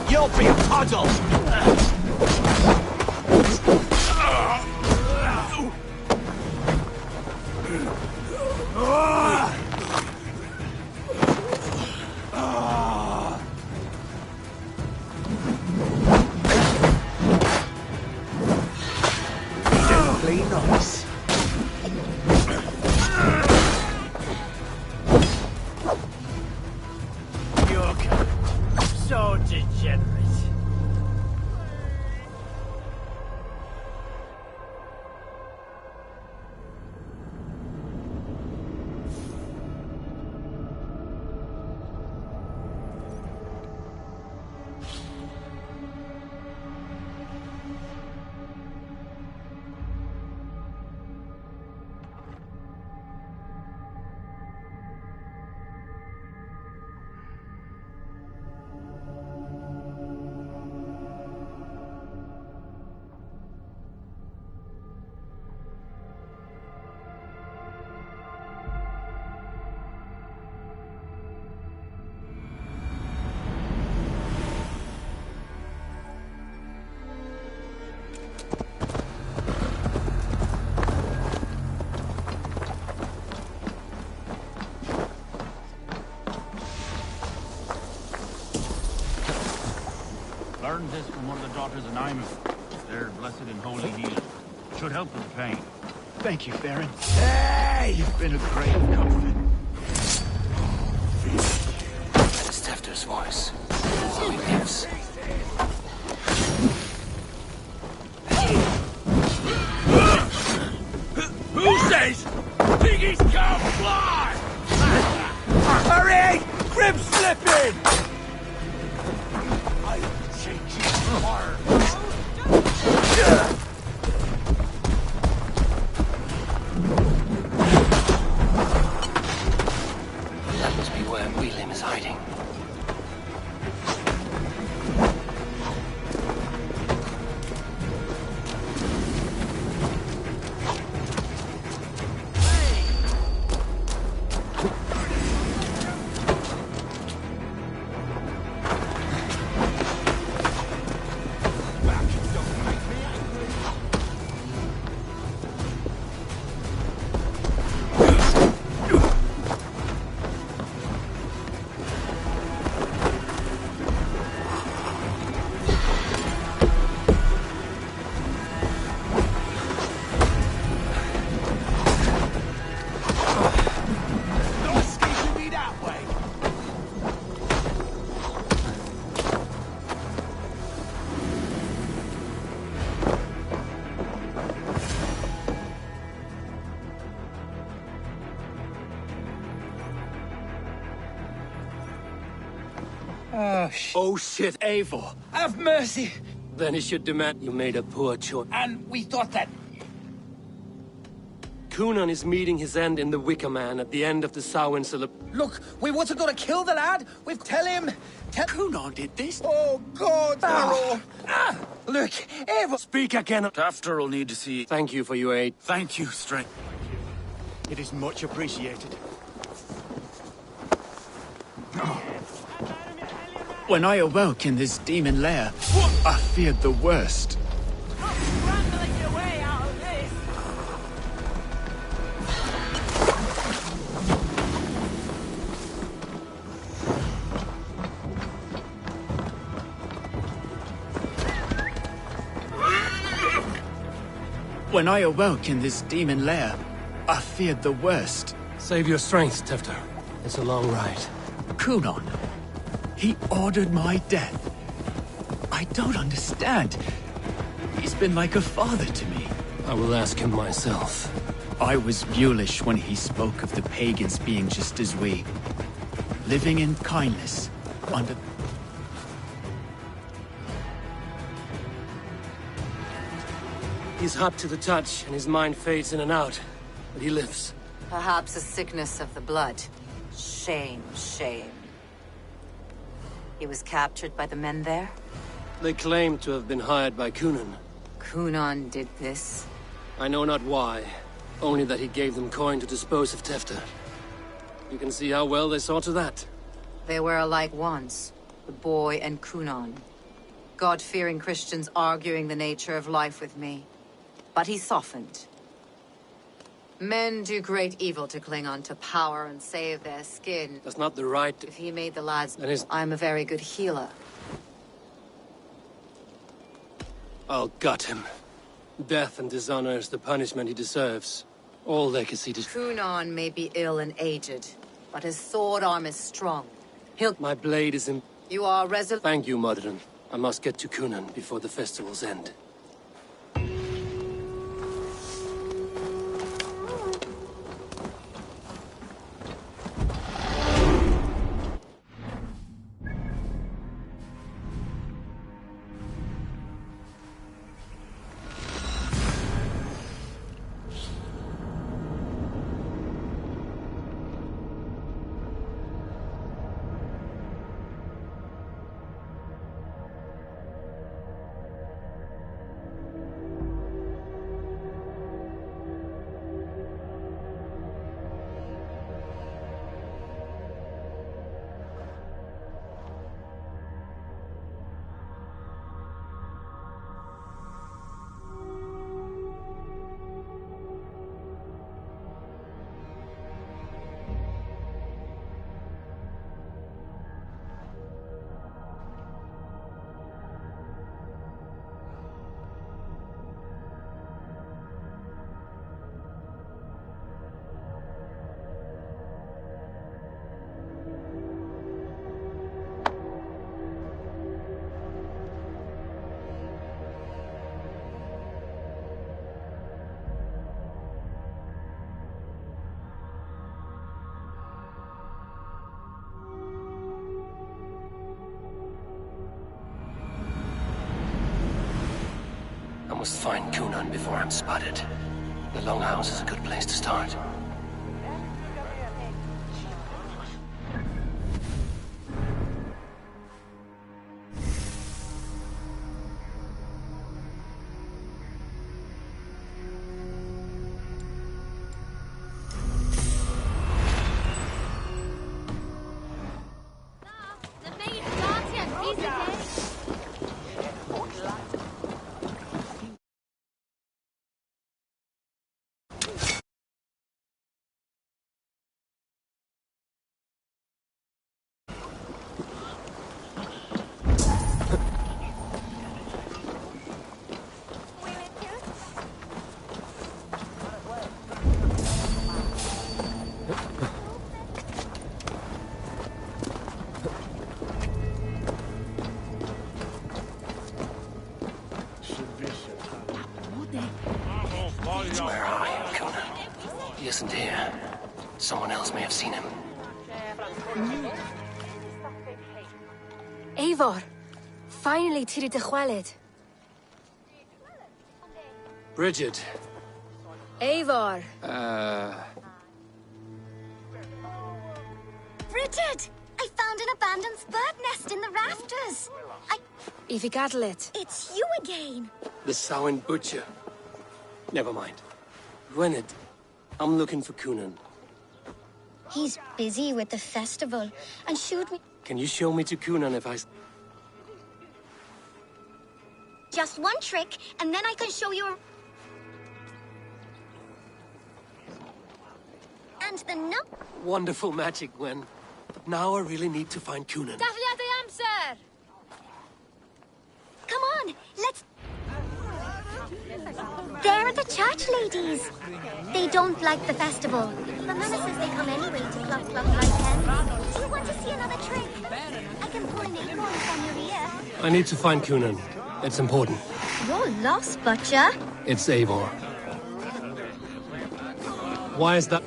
Speaker 10: You'll be a puddle!
Speaker 16: Simply nice.
Speaker 10: You're so degenerate.
Speaker 15: Learned this from one of the daughters of Naimu. They're blessed in holy healing. Should help with the pain.
Speaker 7: Thank you, Farron. Hey! You've been a great comfort.
Speaker 12: That is Tefter's voice. So he lives.
Speaker 10: Who says piggies can't fly? Hurry! Crib slipping!
Speaker 12: That must be where William is hiding.
Speaker 14: Oh shit,
Speaker 16: Eivor, have mercy.
Speaker 14: Then he should demand you made a poor choice.
Speaker 16: And we thought that...
Speaker 14: Kunan is meeting his end in the Wicker Man at the end of the Samhain celebration.
Speaker 16: Look, we wasn't gonna kill the lad. We've tell him...
Speaker 7: Kunan did this?
Speaker 16: Oh, God, Barrow. Look, Eivor...
Speaker 14: Speak again.
Speaker 15: Tafter will need to see...
Speaker 14: Thank you for your aid.
Speaker 15: Thank you, stranger.
Speaker 7: It is much appreciated. When I awoke in this demon lair, I feared the worst. When I awoke in this demon lair, I feared the worst.
Speaker 14: Save your strength, Tefter. It's a long ride.
Speaker 7: Kunon. He ordered my death. I don't understand. He's been like a father to me.
Speaker 14: I will ask him myself.
Speaker 7: I was mulish when he spoke of the pagans being just as we. Living in kindness, under...
Speaker 14: He's hot to the touch, and his mind fades in and out. But he lives.
Speaker 11: Perhaps a sickness of the blood. Shame, shame. He was captured by the men there?
Speaker 14: They claim to have been hired by Kunan.
Speaker 11: Kunan did this?
Speaker 14: I know not why. Only that he gave them coin to dispose of Tefter. You can see how well they saw to that.
Speaker 11: They were alike once, the boy and Kunan. God-fearing Christians arguing the nature of life with me. But he softened. Men do great evil to cling on to power and save their skin.
Speaker 14: That's not the right...
Speaker 11: If he made the lads...
Speaker 14: That is...
Speaker 11: I'm a very good healer.
Speaker 14: I'll gut him. Death and dishonor is the punishment he deserves. All they can see to...
Speaker 11: Kunan may be ill and aged, but his sword arm is strong.
Speaker 14: My blade is in...
Speaker 11: You are resolute...
Speaker 14: Thank you, Modron. I must get to Kunan before the festival's end.
Speaker 12: I must find Kunan before I'm spotted. The Longhouse is a good place to start. Where are you, Kunan? He isn't here. Someone else may have seen him.
Speaker 6: Eivor, finally tiri de chwaled.
Speaker 14: Bridget.
Speaker 6: Eivor.
Speaker 3: Bridget! I found an abandoned bird nest in the rafters.
Speaker 6: Ifig Adlet.
Speaker 3: It's you again.
Speaker 14: The Samhain butcher. Never mind. Gwynedd, I'm looking for Kunan.
Speaker 3: He's busy with the festival and showed me...
Speaker 14: Can you show me to Kunan if I...
Speaker 3: Just one trick, and then I can show you... And the no...
Speaker 14: Wonderful magic, Gwen. But now I really need to find Kunan.
Speaker 2: Dafliad the amser!
Speaker 3: Come on, let's... They're the church ladies. They don't like the festival. But Mama says they come anyway to club like them. Do you want to see another trick? I can pull an acorn from your ear.
Speaker 14: I need to find Kunan. It's important.
Speaker 3: You're lost, Butcher.
Speaker 14: It's Eivor. Why is that?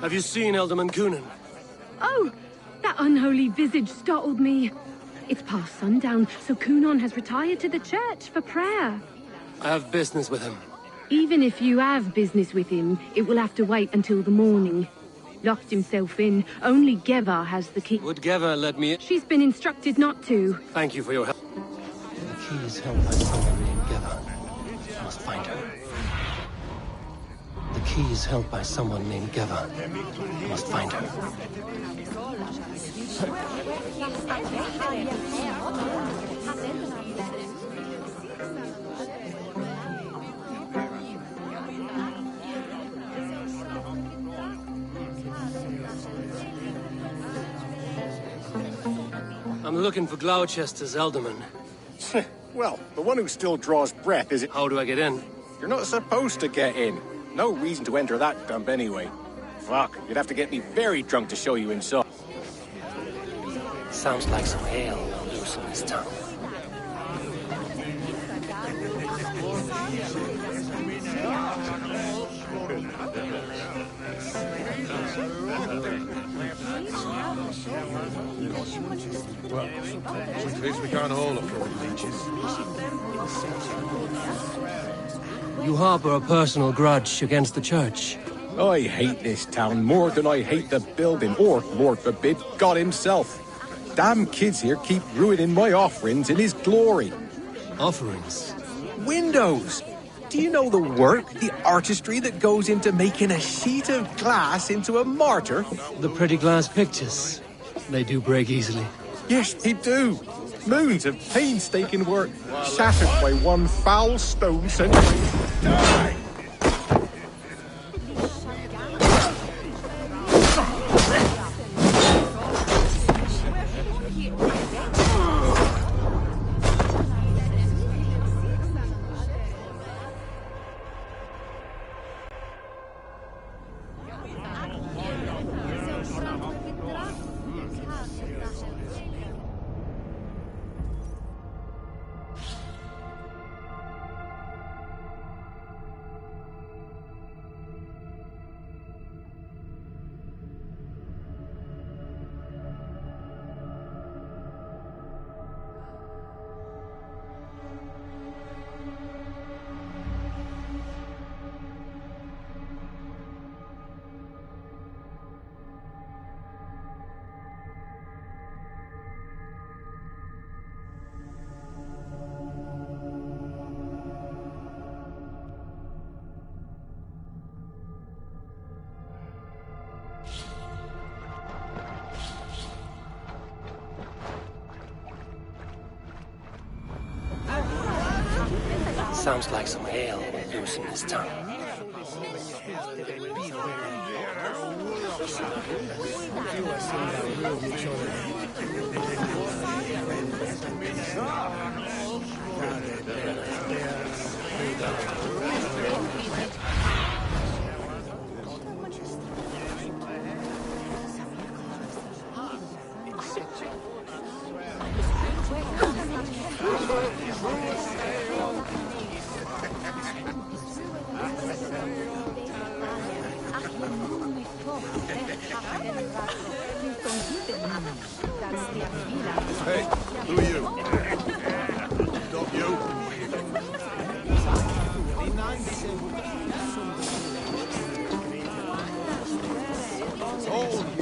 Speaker 14: Have you seen Alderman Kunan?
Speaker 17: Oh, that unholy visage startled me. It's past sundown, so Kunan has retired to the church for prayer.
Speaker 14: I have business with him.
Speaker 17: Even if you have business with him, it will have to wait until the morning. Locked himself in. Only Geva has the key.
Speaker 14: Would Geva let me in?
Speaker 17: She's been instructed not to.
Speaker 14: Thank you for your help.
Speaker 10: The key is held by someone named Geva. I must find her. The key is held by someone named Geva. I must find her.
Speaker 14: I'm looking for Gloucester's alderman.
Speaker 18: Well, the one who still draws breath is it?
Speaker 14: How do I get in?
Speaker 18: You're not supposed to get in. No reason to enter that dump anyway. Fuck, you'd have to get me very drunk to show you inside.
Speaker 12: Sounds like some ale will loosen his tongue.
Speaker 19: Well, at least we can't all afford leeches.
Speaker 14: You harbor a personal grudge against the church.
Speaker 18: I hate this town more than I hate the building, or, Lord forbid, God himself. Damn kids here keep ruining my offerings in his glory.
Speaker 14: Offerings?
Speaker 18: Windows! Do you know the work, the artistry that goes into making a sheet of glass into a martyr?
Speaker 14: The pretty glass pictures. They do break easily.
Speaker 18: Yes, they do. Moons of painstaking work, shattered by one foul stone sent by...
Speaker 12: Sounds like some ale will loosen his tongue.
Speaker 19: Hey, who are you? Stop you. Oh,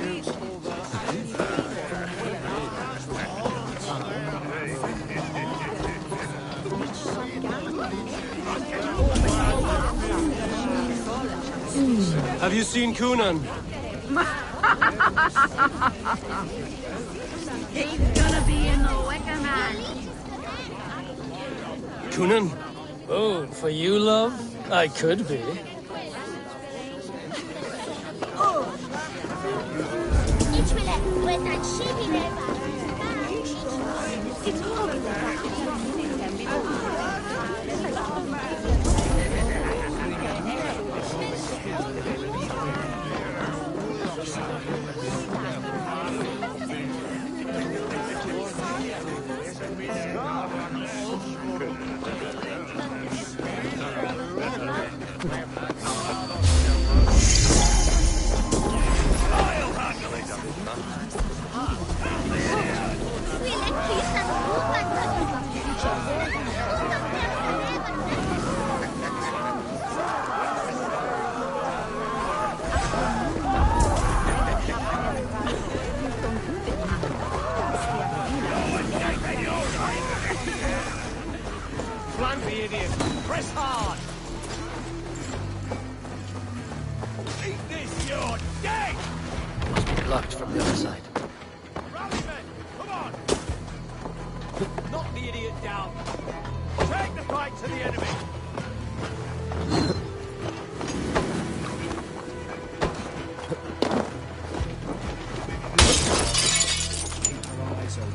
Speaker 14: Have you seen Kunan?
Speaker 17: He's gonna be in the wicker man.
Speaker 14: Kunan?
Speaker 1: Oh, for you, love? I could be.
Speaker 3: Oh,
Speaker 16: Don't be idiots. Press hard. Eat this, you're dead!
Speaker 12: Locked from the other side.
Speaker 16: Rally men, come on! Knock the idiot down. Take the fight to the enemy.
Speaker 7: Keep our eyes open.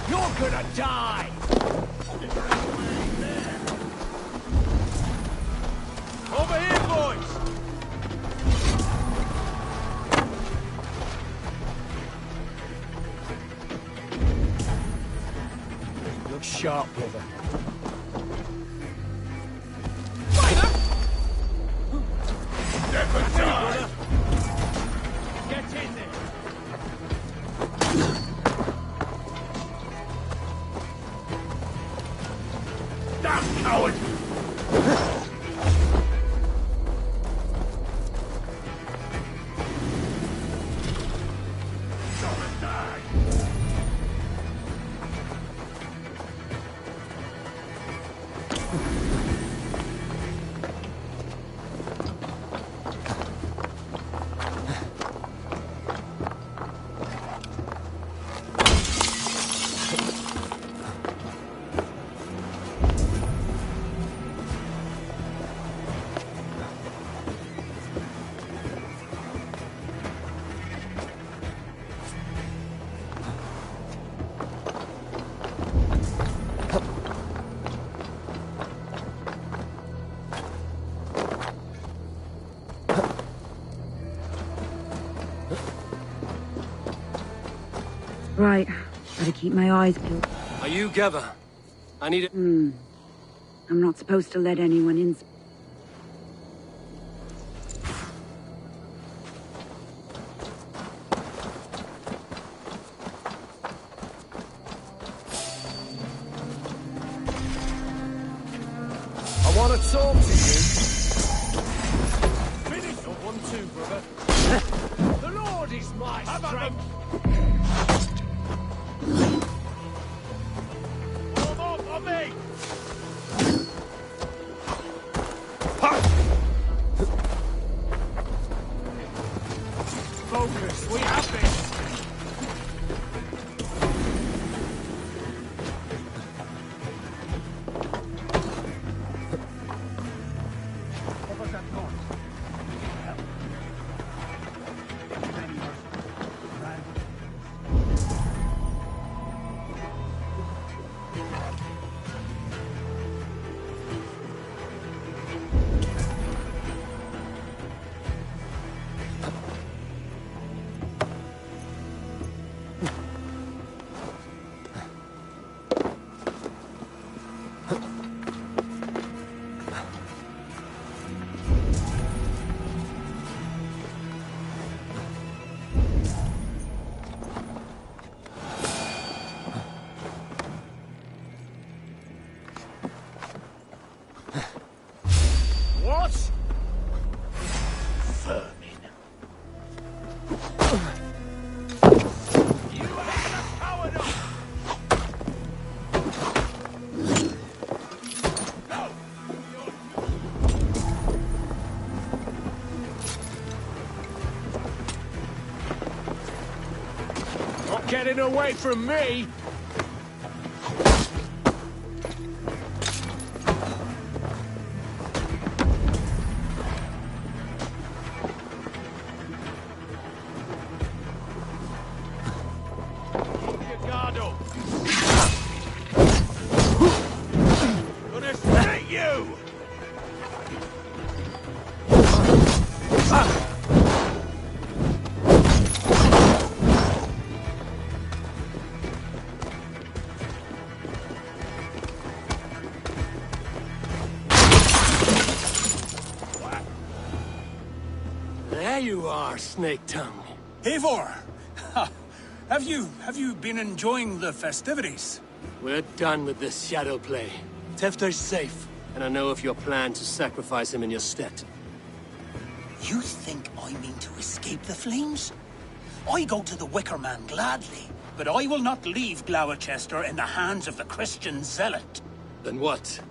Speaker 16: You're gonna die! Over here, boys!
Speaker 7: Look sharp, brother.
Speaker 16: Never die! Get in there! Damn coward!
Speaker 17: Right. Better keep my eyes peeled.
Speaker 14: Are you Geva? I need it.
Speaker 17: I'm not supposed to let anyone in.
Speaker 16: I want to talk to you. Finish your 1-2, brother. The Lord is my strength. Come on me! Focus, we have this. What? Vermin. You ain't a coward up! Not getting away from me!
Speaker 14: you are, Snake Tongue.
Speaker 8: Eivor! Have you been enjoying the festivities?
Speaker 14: We're done with this shadow play. Tefter's safe, and I know of your plan to sacrifice him in your stead.
Speaker 8: You think I mean to escape the flames? I go to the Wicker Man gladly, but I will not leave Gloucester in the hands of the Christian zealot.
Speaker 14: Then what?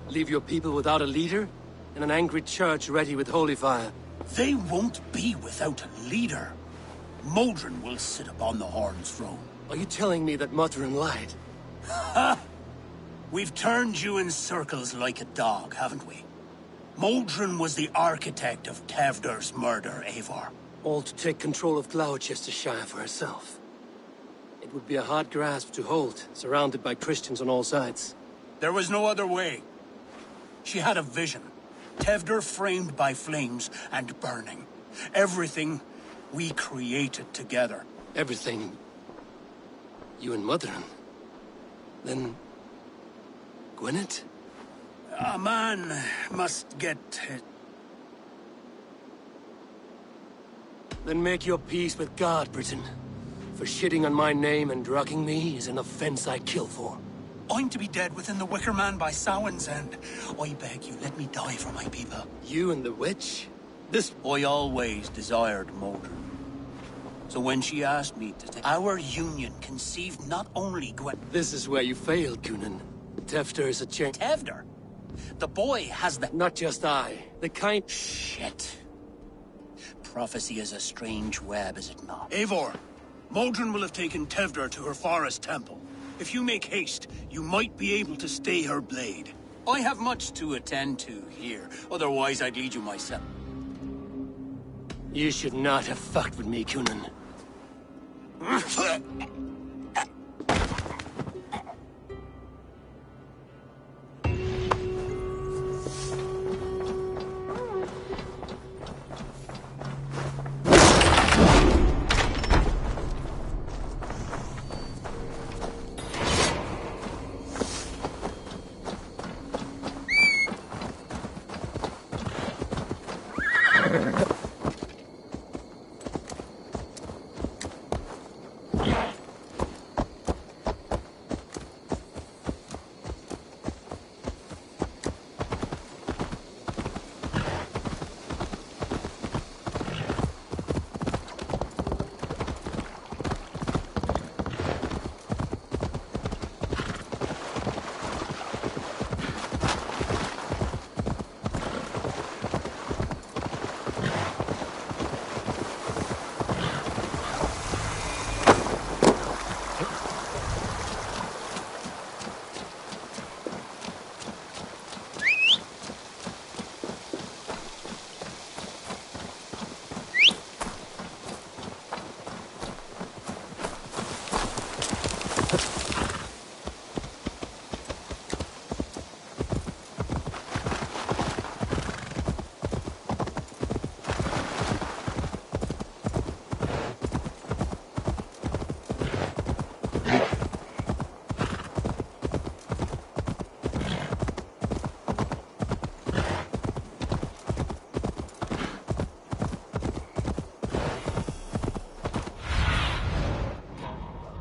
Speaker 14: Leave your people without a leader? And an angry church ready with holy fire?
Speaker 8: They won't be without a leader. Modron will sit upon the Horn's throne.
Speaker 14: Are you telling me that Modron lied?
Speaker 8: Ha! We've turned you in circles like a dog, haven't we? Modron was the architect of Tevder's murder, Eivor.
Speaker 14: All to take control of Gloucestershire for herself. It would be a hard grasp to hold, surrounded by Christians on all sides.
Speaker 8: There was no other way. She had a vision. Tevder framed by flames and burning. Everything we created together.
Speaker 14: Everything? You and Modron? Then... Gwyneth?
Speaker 8: A man must get...
Speaker 14: Then make your peace with God, Britain. For shitting on my name and drugging me is an offense I kill for.
Speaker 8: I'm to be dead within the Wicker Man by Samhain's end. I beg you, let me die for my people.
Speaker 14: You and the witch? This...
Speaker 8: I always desired Modron. So when she asked me to take... Our union conceived not only Gwen...
Speaker 14: This is where you failed, Coonan. Tefter is a change...
Speaker 8: Tevder? The boy has the...
Speaker 14: Not just I. The kind...
Speaker 8: Shit. Prophecy is a strange web, is it not? Eivor, Modron will have taken Tevder to her forest temple. If you make haste, you might be able to stay her blade. I have much to attend to here. Otherwise, I'd lead you myself.
Speaker 14: You should not have fucked with me, Coonan.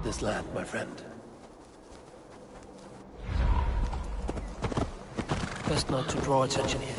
Speaker 14: This land, my friend. Best not to draw attention here.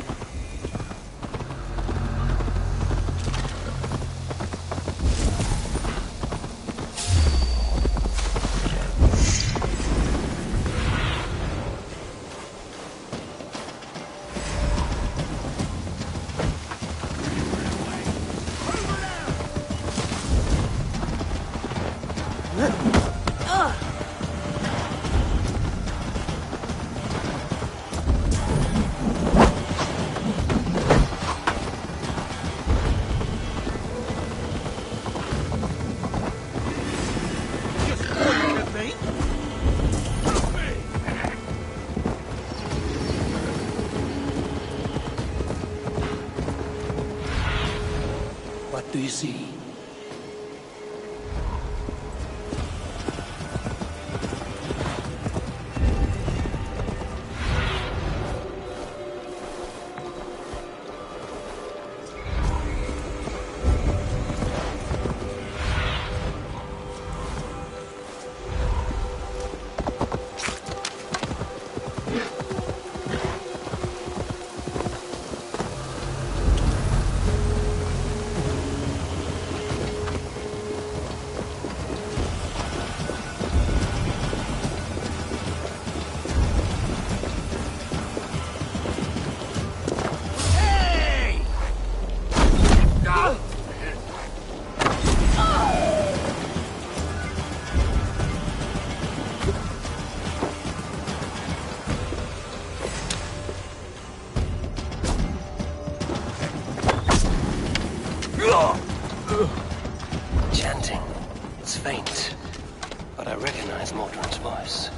Speaker 14: What do you see?
Speaker 12: Chanting. It's faint, but I recognize Mordred's voice.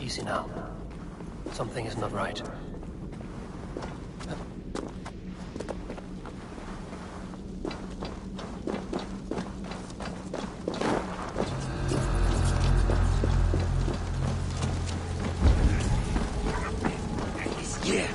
Speaker 12: Easy now. Something is not right.
Speaker 1: Yeah.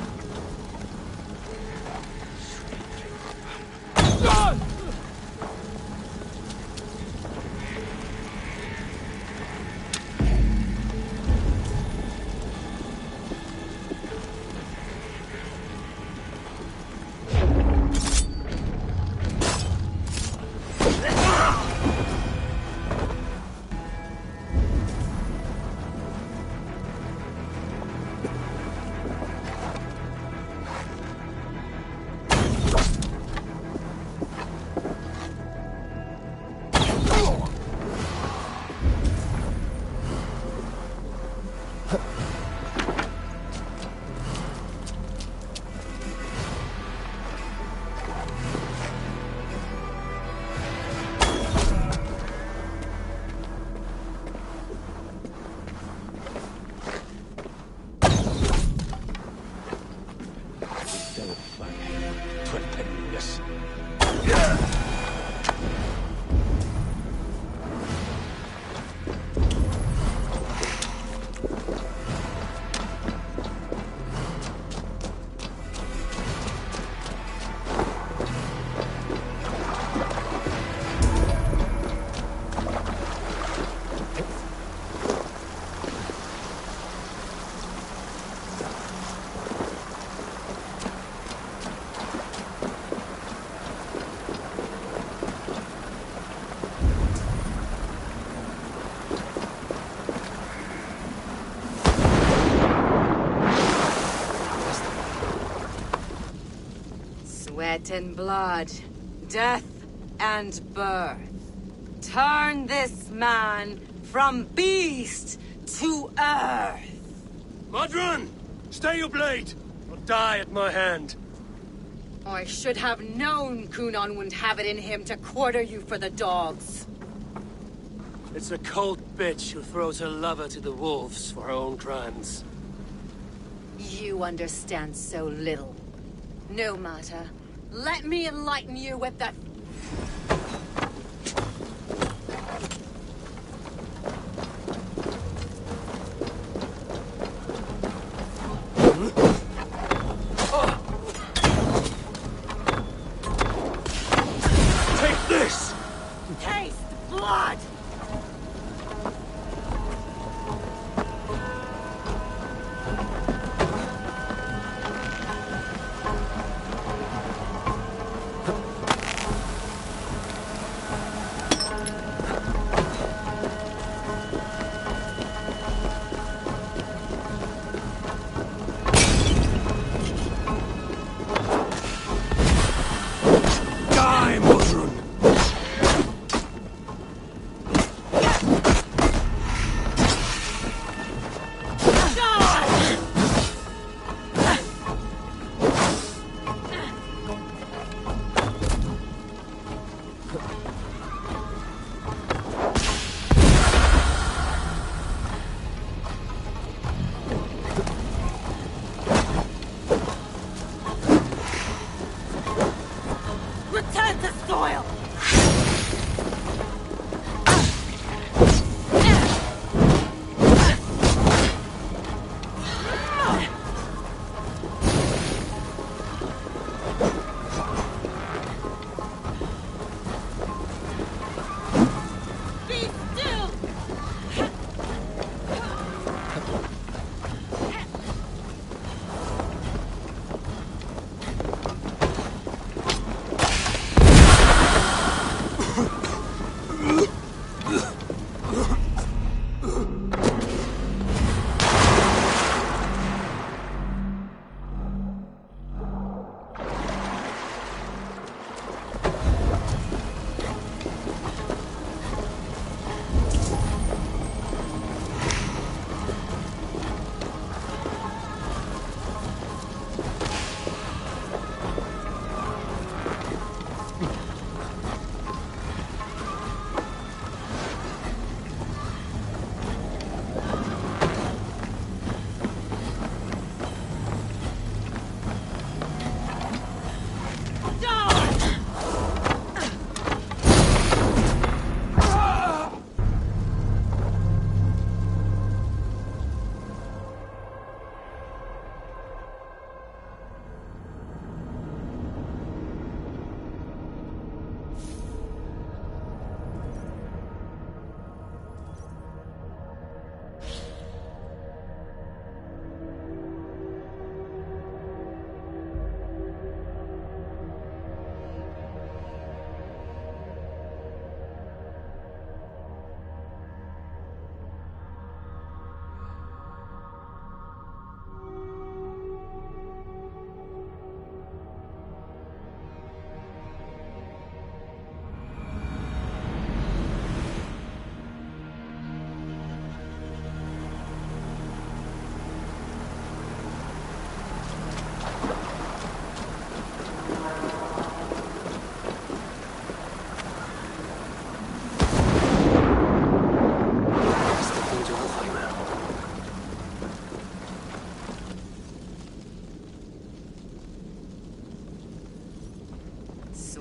Speaker 11: Sweat and blood, death and birth. Turn this man from beast to earth.
Speaker 14: Modron! Stay your blade! Or die at my hand.
Speaker 11: I should have known Kunon wouldn't have it in him to quarter you for the dogs.
Speaker 14: It's a cold bitch who throws her lover to the wolves for her own crimes.
Speaker 11: You understand so little. No matter. Let me enlighten you with the...
Speaker 14: Take this!
Speaker 11: Taste blood!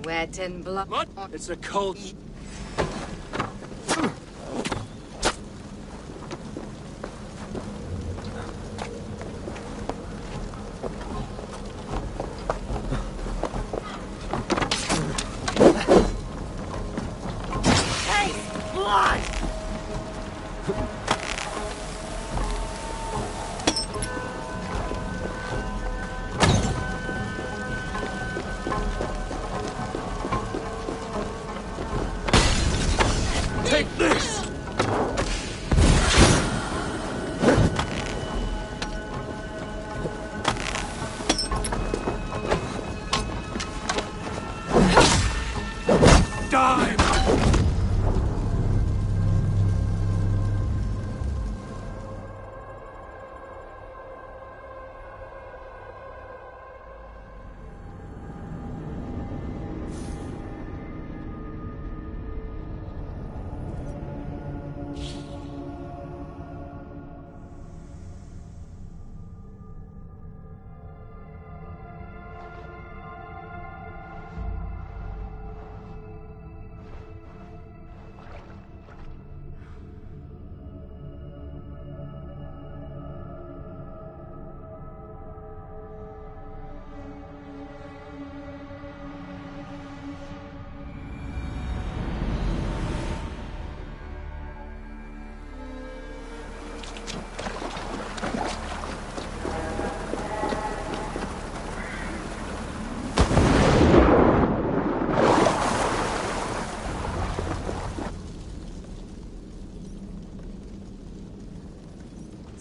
Speaker 11: Wet and blood.
Speaker 14: What? It's a cold.
Speaker 10: Blood!
Speaker 14: Take this! Die!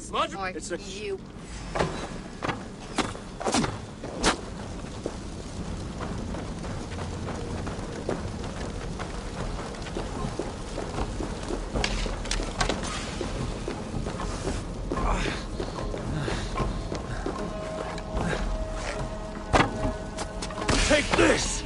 Speaker 14: Smudge? It's a...
Speaker 11: You...
Speaker 14: Take this!